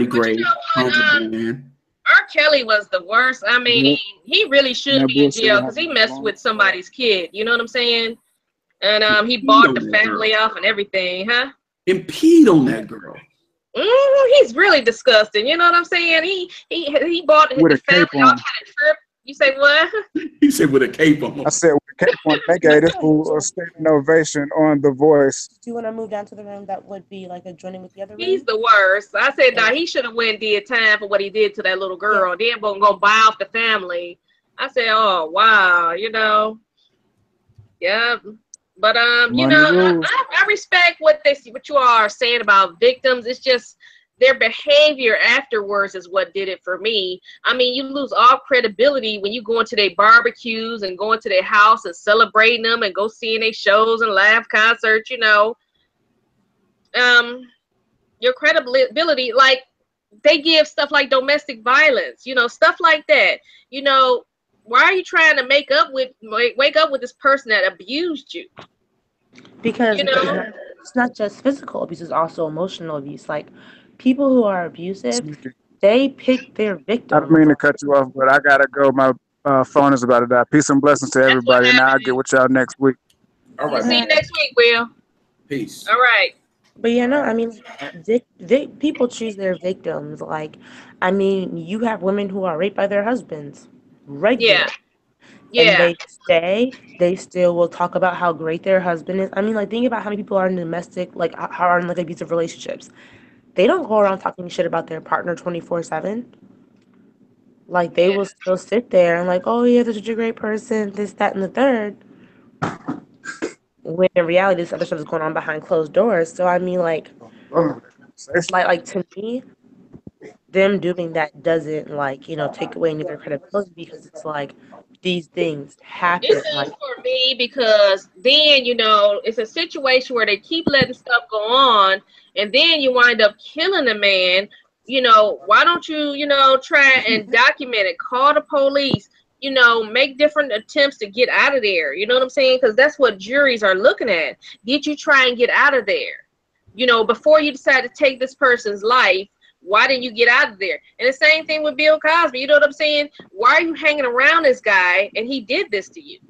Gray. R. Kelly was the worst. I mean, he really should be in jail because he messed with somebody's kid. You know what I'm saying? And he bought the family off and everything, huh? And peed on that girl. He's really disgusting. You know what I'm saying? He bought the family off on a trip. You say what? He said with a cape on. I said with a cape on. They gave this fool a standing ovation on The Voice. Do you want to move down to the room that would be like adjoining with the other room? He's the worst. I said, nah, he should have went and did time for what he did to that little girl. Yeah. Then we're gonna buy off the family. I said, oh wow, you know. Yeah. But you know, I respect what you all are saying about victims. It's just their behavior afterwards is what did it for me. I mean, you lose all credibility when you go into their barbecues and go into their house and celebrating them and go seeing their shows and live concerts, you know. Your credibility, like they give stuff like domestic violence, you know, stuff like that. You know, Why are you trying to wake up with this person that abused you? Because it's not just physical abuse, it's also emotional abuse. Like, people who are abusive, they pick their I don't victims. mean to cut you off, but I gotta go. My phone is about to die. Peace and blessings to everybody, and I'll get with y'all next week. All right. See you next week, Will. Peace. All right. But I mean, people choose their victims. Like, I mean, you have women who are raped by their husbands regularly. Yeah. And they still will talk about how great their husband is. I mean, like, think about how many people are in domestic, like, how are in, like, abusive relationships. They don't go around talking shit about their partner 24/7. Like, they will still sit there and like, oh yeah, they're such a great person, this, that, and the third. When in reality, this other stuff is going on behind closed doors. So I mean, like to me, them doing that doesn't, like, take away any of their credibility, because it's like these things happen. It does for me, because then it's a situation where they keep letting stuff go on, and then you wind up killing a man. Why don't you try and document it, call the police, make different attempts to get out of there. You know what I'm saying? Because that's what juries are looking at. Did you try and get out of there? Before you decide to take this person's life, why didn't you get out of there? And the same thing with Bill Cosby. You know what I'm saying? Why are you hanging around this guy and he did this to you?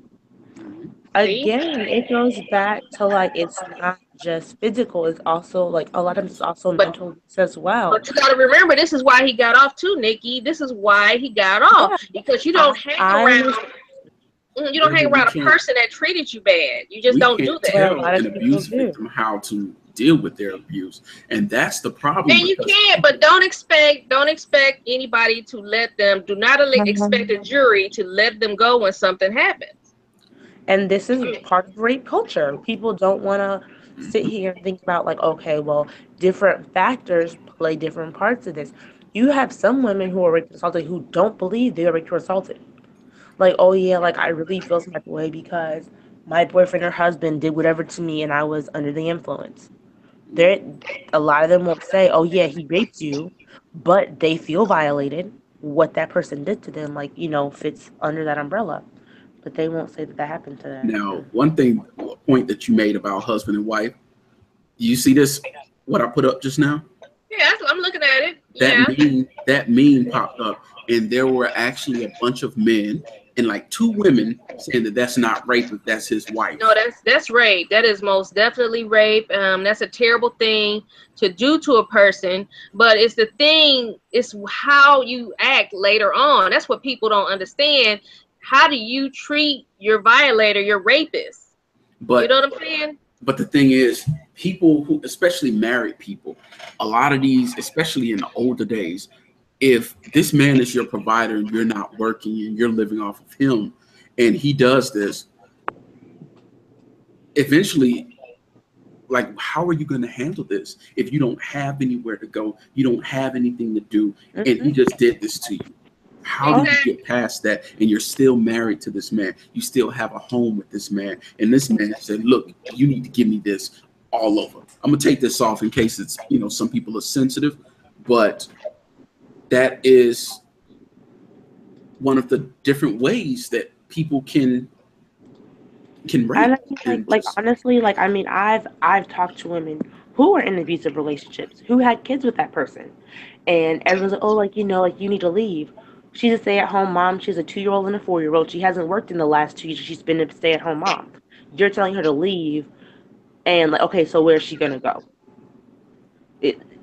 Again, it goes back to, like, it's not just physical. It's also, like, a lot of it's also mental as well. But you got to remember, this is why he got off too, Nikki. This is why he got off. Because you don't hang around. You don't hang around a person that treated you bad. You just don't do that. Tell an abuse victim how to deal with their abuse, and that's the problem. And you can't, but don't expect anybody to let them. Do not expect a jury to let them go when something happens. And this is part of rape culture. People don't want to sit here and think about, like, okay, well, different factors play different parts of this. You have some women who are raped and assaulted who don't believe they are raped or assaulted. Like, oh yeah, like, I really feel some type of way because my boyfriend or husband did whatever to me and I was under the influence. A lot of them won't say, oh yeah, he raped you, but they feel violated. What that person did to them, like, fits under that umbrella. But they won't say that happened to them. Now, one point that you made about husband and wife, you see this, what I put up just now? Yeah, I'm looking at it. That meme popped up, and there were actually a bunch of men and like 2 women saying that that's not rape, but that's his wife. No, that's rape. That is most definitely rape. That's a terrible thing to do to a person. But it's how you act later on. That's what people don't understand. How do you treat your violator, your rapist? But you know what I'm saying? But the thing is, people who, especially married people, a lot of these, especially in the older days, if this man is your provider and you're not working and you're living off of him and he does this, eventually, like, how are you going to handle this if you don't have anywhere to go, you don't have anything to do, and he just did this to you? How do you get past that? And you're still married to this man. You still have a home with this man. And this man said, look, you need to give me this all over. I'm going to take this off in case it's, some people are sensitive, but that is one of the different ways that people can rape. Honestly, like, I mean, I've talked to women who are in abusive relationships, who had kids with that person. And everyone's like, oh, like, you need to leave. She's a stay-at-home mom. She's a 2-year-old and a 4-year-old. She hasn't worked in the last 2 years. She's been a stay-at-home mom. You're telling her to leave, and, like, okay, so where's she gonna go?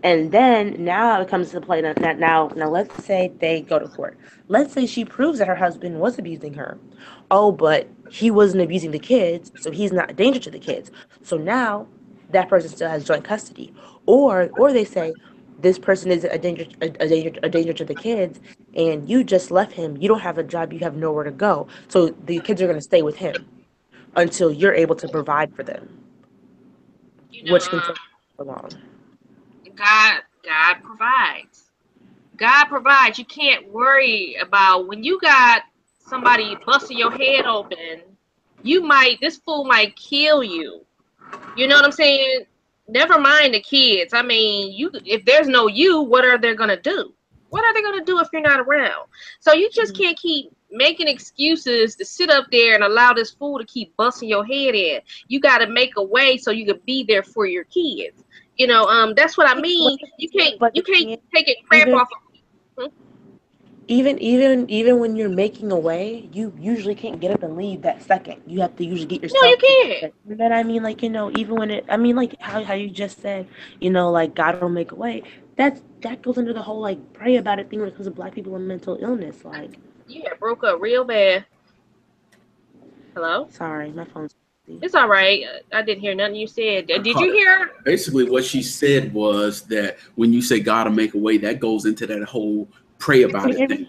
And then now it comes to play. Now, let's say they go to court. Let's say she proves that her husband was abusing her. Oh, but he wasn't abusing the kids, so he's not a danger to the kids. So now that person still has joint custody. Or they say, this person is a danger to the kids, and you just left him. You don't have a job. You have nowhere to go. So the kids are going to stay with him until you're able to provide for them, which can take so long. God provides. God provides. You can't worry about when you got somebody busting your head open. This fool might kill you. You know what I'm saying? Never mind the kids. I mean, if there's no you, what are they gonna do? What are they gonna do if you're not around? So you just can't keep making excuses to sit up there and allow this fool to keep busting your head in. You got to make a way so you can be there for your kids. You know, that's what I mean. You can't take it crap off of. Even when you're making a way, you usually can't get up and leave that second. You have to usually get No, you yourself can't. together. But I mean, like, even when like how you just said, like God will make a way. That goes into the whole like pray about it thing when it comes to Black people and mental illness. Like, yeah, broke up real bad. Hello? Sorry, my phone's. It's all right. I didn't hear nothing you said. Did you hear? Basically, what she said was that when you say God will make a way, that goes into that whole pray about it thing.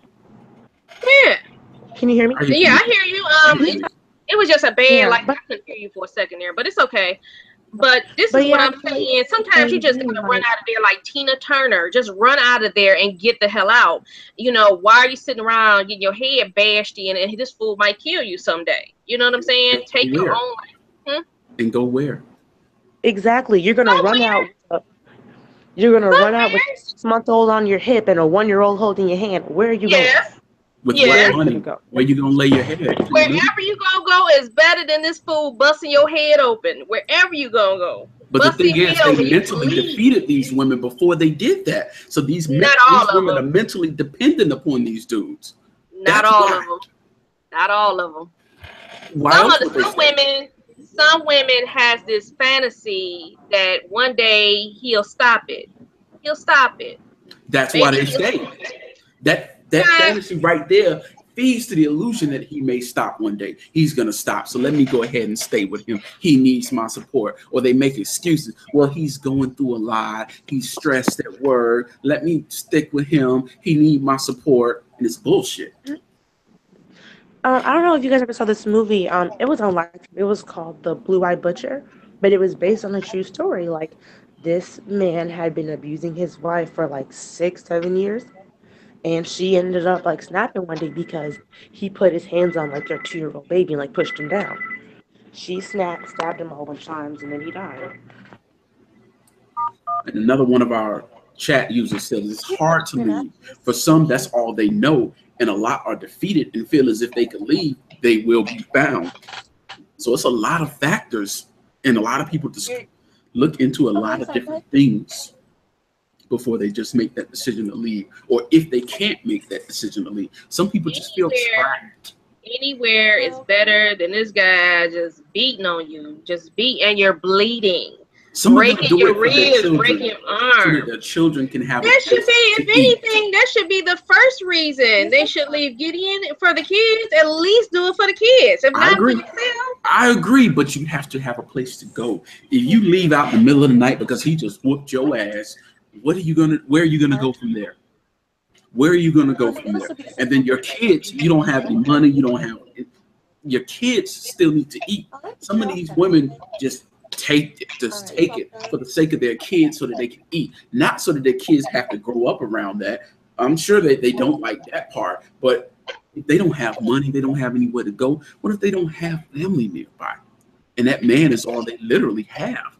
Yeah. Can you hear me? Yeah, I hear you. It was just a bad, I couldn't hear you for a second there, but it's okay. But this is what I'm saying. Sometimes you just gotta run out of there like Tina Turner. Just run out of there and get the hell out. You know, why are you sitting around getting your head bashed in, and this fool might kill you someday? You know what I'm saying? Take your own life. And go where? Exactly. You're gonna run out. You're gonna run out with a 6-month-old on your hip and a 1-year-old holding your hand. Where are you going? With what money? Where you gonna lay your head? Wherever you gonna go is better than this fool busting your head open. Wherever you gonna go. But the thing is, they mentally defeated these women before they did that. So these women are mentally dependent upon these dudes. Not all of them. Not all of them. Some women has this fantasy that one day he'll stop it. He'll stop it. That's why they stay. That fantasy right there feeds to the illusion that he may stop one day. He's going to stop. So let me go ahead and stay with him. He needs my support. Or they make excuses. Well, he's going through a lot. He's stressed at work. Let me stick with him. He needs my support. And it's bullshit. I don't know if you guys ever saw this movie. It was on it was called The Blue-Eyed Butcher, but it was based on a true story. Like, this man had been abusing his wife for like 6-7 years. And she ended up like snapping one day because he put his hands on like their 2-year-old baby and like pushed him down. She stabbed him a whole bunch of times, and then he died. And another one of our chat users said it's hard to leave. For some, that's all they know, and a lot are defeated and feel as if they could leave, they will be found. So it's a lot of factors, and a lot of people just look into a lot of different things before they just make that decision to leave, or if they can't make that decision to leave. Some people just feel trapped. Anywhere is better than this guy just beating on you, and you're bleeding. Breaking your ribs, breaking your arm. So that their children can have that should be, if anything, that should be the first reason they should leave Gideon for the kids. At least do it for the kids. If not for yourself. I agree, but you have to have a place to go. If you leave out in the middle of the night because he just whooped your ass, where are you gonna go from there? Where are you gonna go from there? And then your kids, you don't have any money, your kids still need to eat. Some of these women just take it for the sake of their kids so that they can eat, not so that their kids have to grow up around that. I'm sure that they don't like that part, but if they don't have money, they don't have anywhere to go. What if they don't have family nearby? And that man is all they literally have.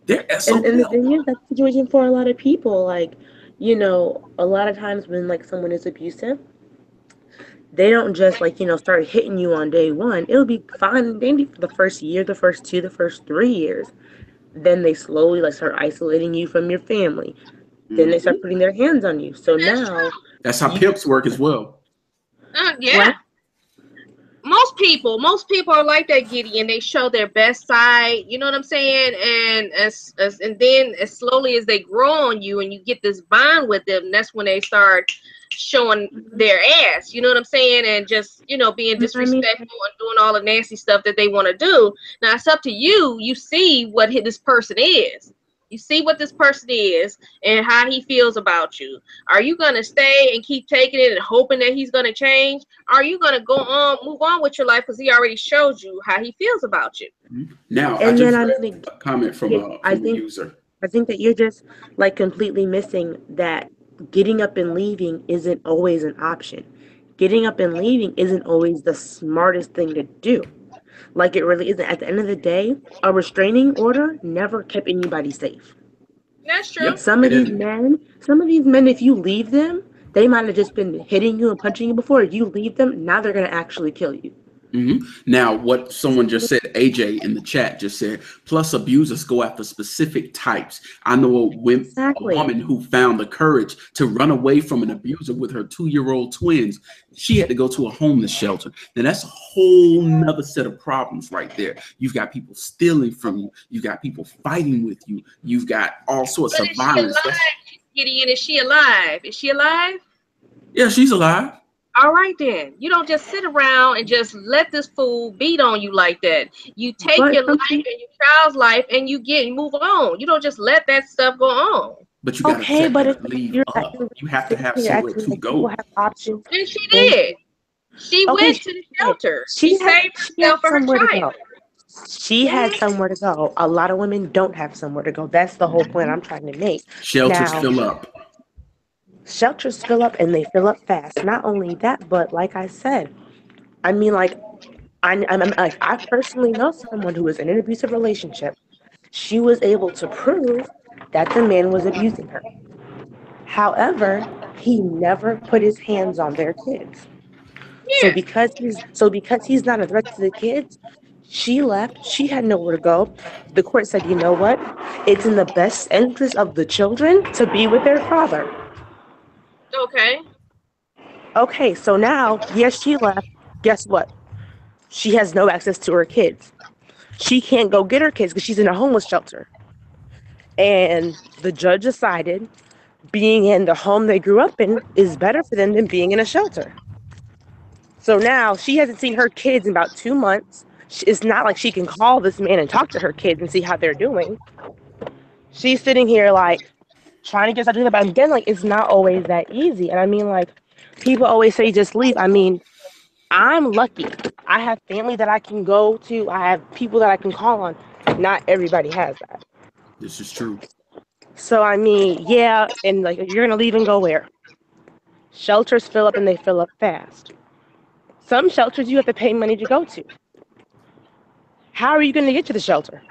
And the thing is, that's the situation for a lot of people. Like, a lot of times when like someone is abusive, they don't just start hitting you on day one. It'll be fine maybe for the first year, the first 2, the first 3 years. Then they slowly start isolating you from your family. Then they start putting their hands on you. So now that's how pimps work as well. Yeah. What? Most people are like that, Gideon. They show their best side. You know what I'm saying? And then as slowly as they grow on you and you get this bond with them, that's when they start showing their ass. You know what I'm saying? And just being disrespectful and doing all the nasty stuff that they want to do. Now it's up to you. You see what this person is. You see what this person is and how he feels about you. Are you going to stay and keep taking it and hoping that he's going to change? Are you going to move on with your life because he already showed you how he feels about you? Now, I just read a comment from a user. I think that you're just completely missing that getting up and leaving isn't always an option. Getting up and leaving isn't always the smartest thing to do. Like, it really isn't. At the end of the day, a restraining order never kept anybody safe. That's true. Yep. Some of these men, if you leave them, They might have just been hitting you and punching you before. You leave them, now they're going to actually kill you. Now, what someone just said, AJ in the chat just said, plus abusers go after specific types. I know a woman who found the courage to run away from an abuser with her 2-year-old twins. She had to go to a homeless shelter. Now, that's a whole nother set of problems right there. You've got people stealing from you. You've got people fighting with you. You've got all sorts of violence. Gideon, is she alive? Is she alive? Yeah, she's alive. All right, then. You don't just sit around and just let this fool beat on you like that. You take your life and your child's life and you move on. You don't just let that stuff go on. But you got to leave up. You have to have somewhere to go. Have options. And she did. She went to the shelter. She saved herself for her child. She had somewhere to go. A lot of women don't have somewhere to go. That's the whole point I'm trying to make. Shelters fill up. Shelters fill up, and they fill up fast. Not only that, but like I said, I mean, like, I personally know someone who was in an abusive relationship. She was able to prove that the man was abusing her. However, he never put his hands on their kids. Yeah. So because he's not a threat to the kids, she left. She had nowhere to go. The court said, you know what? It's in the best interest of the children to be with their father. Okay, so now, yes, she left. Guess what? She has no access to her kids. She can't go get her kids because she's in a homeless shelter. And the judge decided being in the home they grew up in is better for them than being in a shelter. So now she hasn't seen her kids in about 2 months. It's not like she can call this man and talk to her kids and see how they're doing. She's sitting here like trying to get something, but again, like, it's not always that easy. And I mean, like, people always say just leave. I mean, I'm lucky. I have family that I can go to. I have people that I can call on. Not everybody has that. This is true. So I mean, yeah, and like, you're gonna leave and go where? Shelters fill up, and they fill up fast. Some shelters you have to pay money to go to. How are you gonna get to the shelter?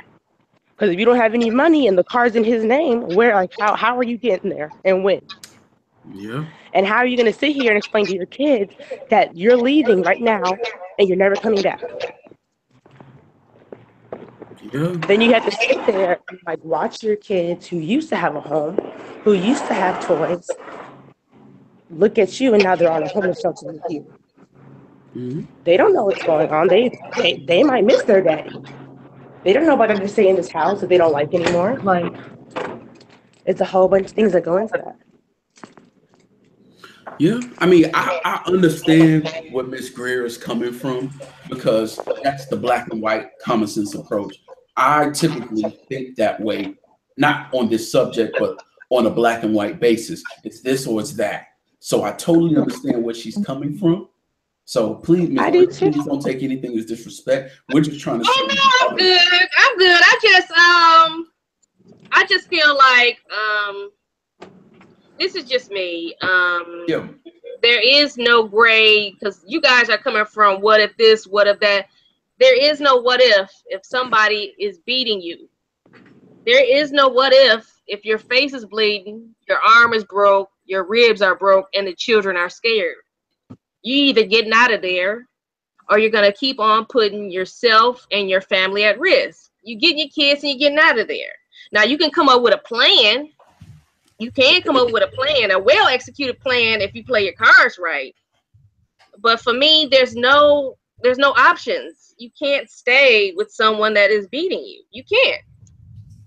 Because if you don't have any money and the car's in his name, how are you getting there and when? Yeah. And how are you going to sit here and explain to your kids that you're leaving right now and you're never coming back? Yeah. Then you have to sit there and like watch your kids who used to have a home, who used to have toys, look at you, and now they're on a homeless shelter with you. Mm-hmm. They don't know what's going on. They might miss their daddy. They don't know about them to stay in this house that they don't like anymore. Like, it's a whole bunch of things that go into that. Yeah, I mean, I understand where Miss Greer is coming from because that's the black and white common sense approach. I typically think that way, not on this subject, but on a black and white basis. It's this or it's that. So I totally understand where she's coming from. So please, Ms. Greer, please don't take anything as disrespect. We're just trying to say. I'm good. I'm good. I just feel like this is just me. Yeah. There is no gray because you guys are coming from what if this, what if that. There is no what if somebody is beating you. There is no what if your face is bleeding, your arm is broke, your ribs are broke, and the children are scared. You either getting out of there or you're going to keep on putting yourself and your family at risk. You getting your kids and you're getting out of there. Now, you can come up with a plan. You can come up with a plan, a well-executed plan if you play your cards right. But for me, there's no options. You can't stay with someone that is beating you. You can't.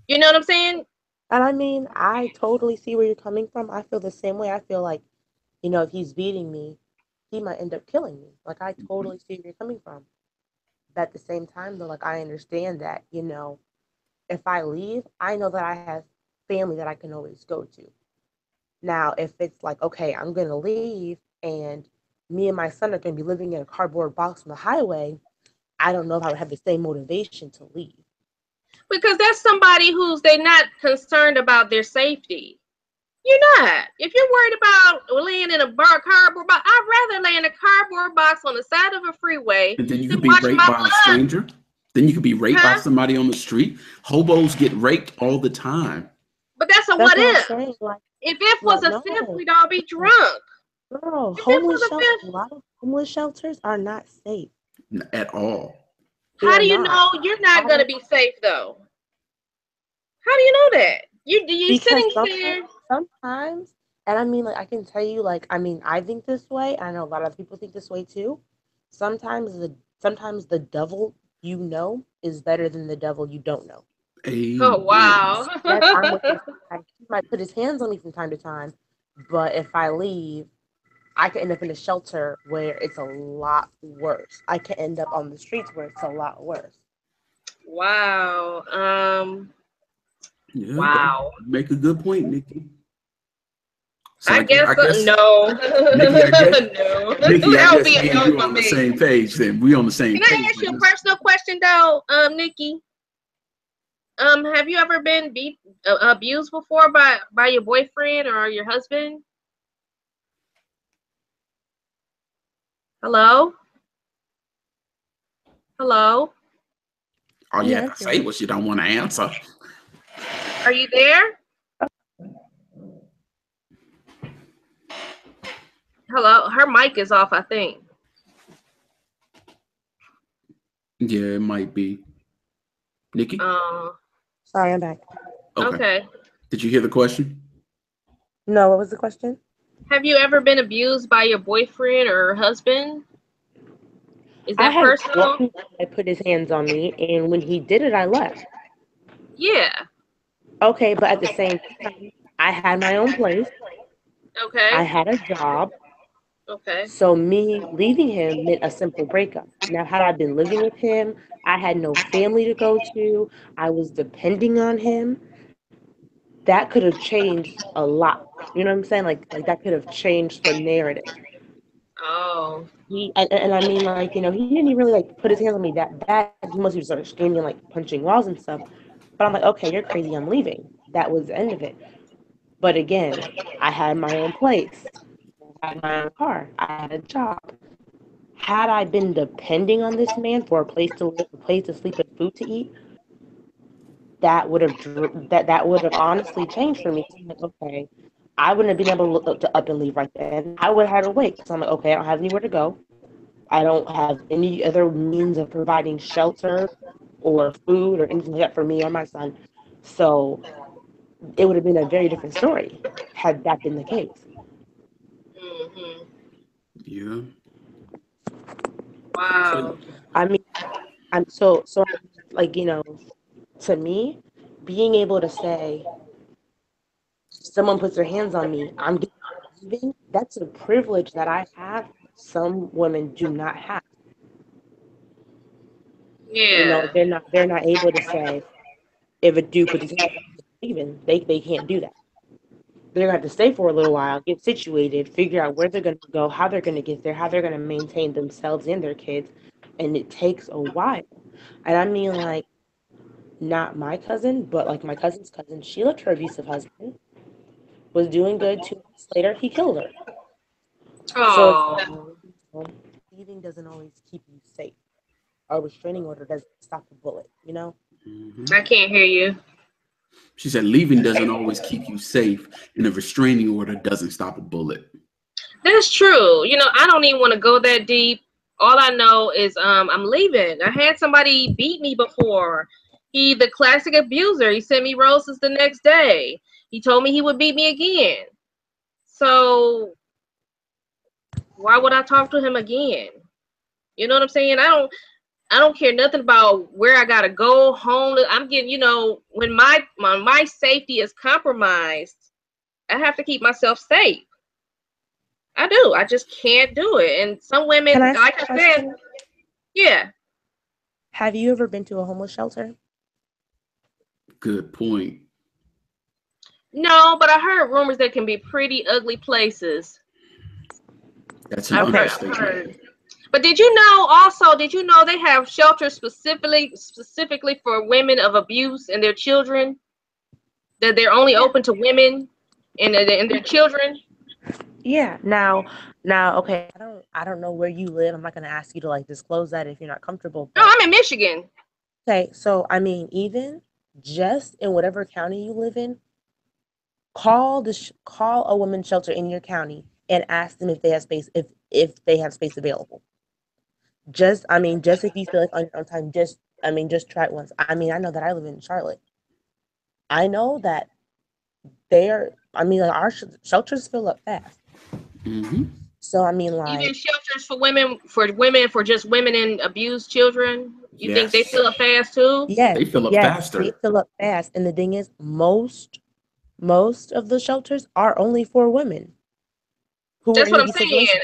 You know what I'm saying? And I mean, I totally see where you're coming from. I feel the same way. I feel like, if he's beating me, he might end up killing me. Like, I totally see where you're coming from. But at the same time, though, like, I understand that, if I leave, I know that I have family that I can always go to. Now, if it's like, okay, I'm going to leave and me and my son are going to be living in a cardboard box on the highway, I don't know if I would have the same motivation to leave. Because that's somebody they're not concerned about their safety. You're not. If you're worried about laying in a cardboard box, I'd rather lay in a cardboard box on the side of a freeway. And then you could be raped by a stranger. Then you could be raped by somebody on the street. Hobos get raped all the time. But that's what if. If it was a fifth, we'd all be drunk. Girl, You been to the a fish? lot of homeless shelters are not safe. At all. They How are do you not. know you're not gonna be safe though? How do you know that? You Because sitting there. sometimes, and I mean, like, I can tell you, like, I mean, I think this way. I know a lot of people think this way too. Sometimes the devil you know is better than the devil you don't know. Oh Amen. wow. Yes, I'm with him. He might put his hands on me from time to time, but if I leave, I could end up in a shelter where it's a lot worse. I could end up on the streets where it's a lot worse. Wow. Yeah, Wow. make a good point, Nikki. So I guess I guess no. Nikki, I guess No. Nikki, I That would guess be a me and no you for on the me. same page then. We on the same Can I page. ask you a personal question though, Nikki? Have you ever been abused before by your boyfriend or your husband? Hello? Hello? All you have Yeah. to say was you don't want to answer. Are you there? Hello? Her mic is off, I think. Yeah, it might be. Nikki? Sorry, I'm back. Okay. Did you hear the question? No, what was the question? Have you ever been abused by your boyfriend or husband? Is I that had personal? one guy put his hands on me, and when he did it, I left. Yeah. Okay, but at the same time, I had my own place. Okay. I had a job. Okay. So me leaving him meant a simple breakup. Now, had I been living with him, I had no family to go to. I was depending on him. That could have changed a lot. You know what I'm saying? Like that could have changed the narrative. Oh. And I mean, like, you know, he didn't even really like put his hands on me that bad. He mostly just started screaming, like punching walls and stuff. But I'm like, okay, you're crazy. I'm leaving. That was the end of it. But again, I had my own place. I had my own car. I had a job. Had I been depending on this man for a place to live, a place to sleep, and food to eat, that would have honestly changed for me. I'm like, okay, I wouldn't have been able to up and leave right then. I would have had to wait because I'm like, okay, I don't have anywhere to go. I don't have any other means of providing shelter or food or anything like that for me or my son. So it would have been a very different story had that been the case. Mm-hmm. Yeah. Wow. I mean, I'm like, you know, to me, being able to say, someone puts their hands on me, I'm leaving, that's a privilege that I have. Some women do not have. You know, Yeah. they're not able to say, if a dude puts his hands on me, I'm leaving. They can't do that. They're gonna have to stay for a little while, get situated, figure out where they're gonna go, how they're gonna get there, how they're gonna maintain themselves and their kids. And it takes a while. And I mean, like, not my cousin, but like my cousin's cousin, she left her abusive husband, was doing good. 2 months later, he killed her. So it's like, Oh. leaving doesn't always keep you safe. A restraining order doesn't stop a bullet, you know? Mm-hmm. I can't hear you. She said leaving doesn't always keep you safe, and a restraining order doesn't stop a bullet. That's true. I don't even want to go that deep. All I know is I'm leaving. I had somebody beat me before. He the classic abuser. He sent me roses the next day. He told me he would beat me again. So why would I talk to him again? You know what I'm saying? I don't care nothing about where I gotta go home. I'm getting, when my safety is compromised, I have to keep myself safe. I do. I just can't do it. And some Can women, I ask like you a I said, question? yeah. Have you ever been to a homeless shelter? Good point. No, but I heard rumors that can be pretty ugly places. That's an I've understatement. heard. But did you know they have shelters specifically for women of abuse and their children? That they're only Yeah. open to women and their children? Yeah. Okay. I don't know where you live. I'm not gonna ask you to like disclose that if you're not comfortable. No, But I'm in Michigan. okay, so I mean, even just in whatever county you live in, call a women's shelter in your county and ask them if they have space, if they have space available. Just if you feel like on your own time, just try it once. I know that I live in Charlotte. I know that like our shelters fill up fast. Mm-hmm. So even shelters for women for just women and abused children. You think they fill up fast too? yes, They fill up yes, faster. they fill up fast. And the thing is, most of the shelters are only for women who are That's in what I'm these saying. situations.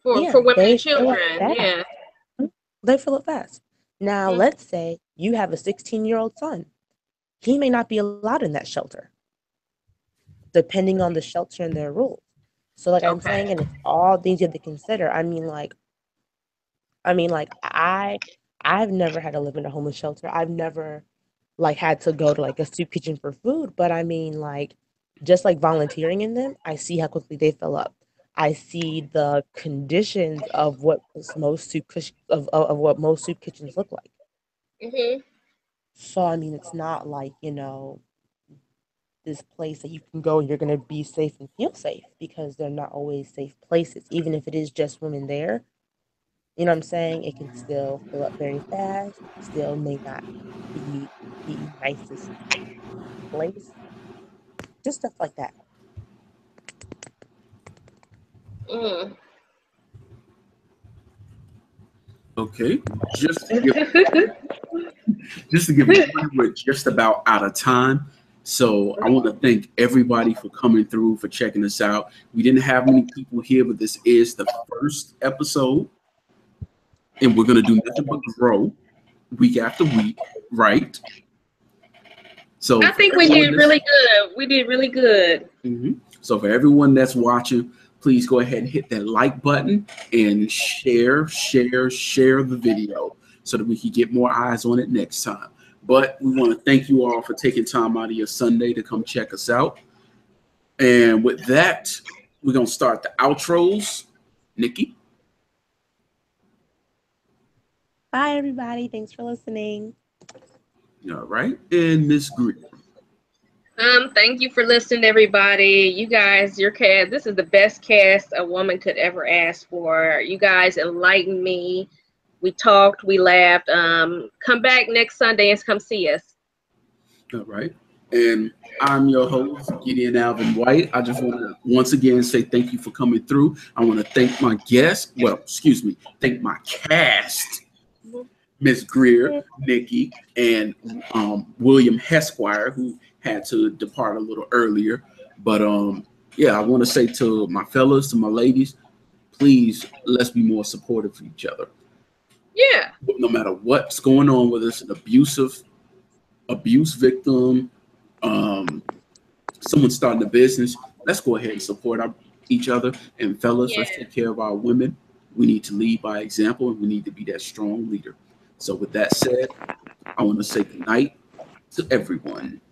For women and They fill up children. fast. Yeah. They fill up fast. Now, Mm-hmm. let's say you have a 16-year-old son. He may not be allowed in that shelter, depending on the shelter and their rules. So, like I'm saying, and it's all things you have to consider. I've never had to live in a homeless shelter. I've never like had to go to like a soup kitchen for food, but just like volunteering in them, I see how quickly they fill up. I see the conditions of what most soup kitchens look like. Mm-hmm. So it's not like, this place that you can go and you're going to be safe and feel safe, because they're not always safe places. Even if it is just women there, you know what I'm saying? It can still fill up very fast, still may not be the nicest place. Just stuff like that. Mm. Okay, just to give you, we're just about out of time. So I want to thank everybody for coming through, for checking us out. We didn't have many people here, but this is the first episode, and we're gonna do nothing but grow week after week, right? So I for think we everyone did that's really good. We did really good. So for everyone that's watching, please go ahead and hit that like button and share the video so that we can get more eyes on it next time. But we want to thank you all for taking time out of your Sunday to come check us out. And with that, we're going to start the outros. Nikki? Bye, everybody. Thanks for listening. All right. And Miss Greer. Thank you for listening, everybody. You guys, your cast, this is the best cast a woman could ever ask for. You guys enlightened me. We talked, we laughed. Come back next Sunday and come see us. All right. And I'm your host, Gideon Alvin White. I just want to once again say thank you for coming through. I want to thank my guests. Well, excuse me, thank my cast, Miss Greer, Nikki, and William Hesquire, who had to depart a little earlier. But yeah, I want to say to my fellas, to my ladies, please let's be more supportive of each other. Yeah. No matter what's going on, whether it's an abuse victim, someone starting a business, let's go ahead and support each other. And fellas, let's take care of our women. We need to lead by example, and we need to be that strong leader. So with that said, I want to say good night to everyone.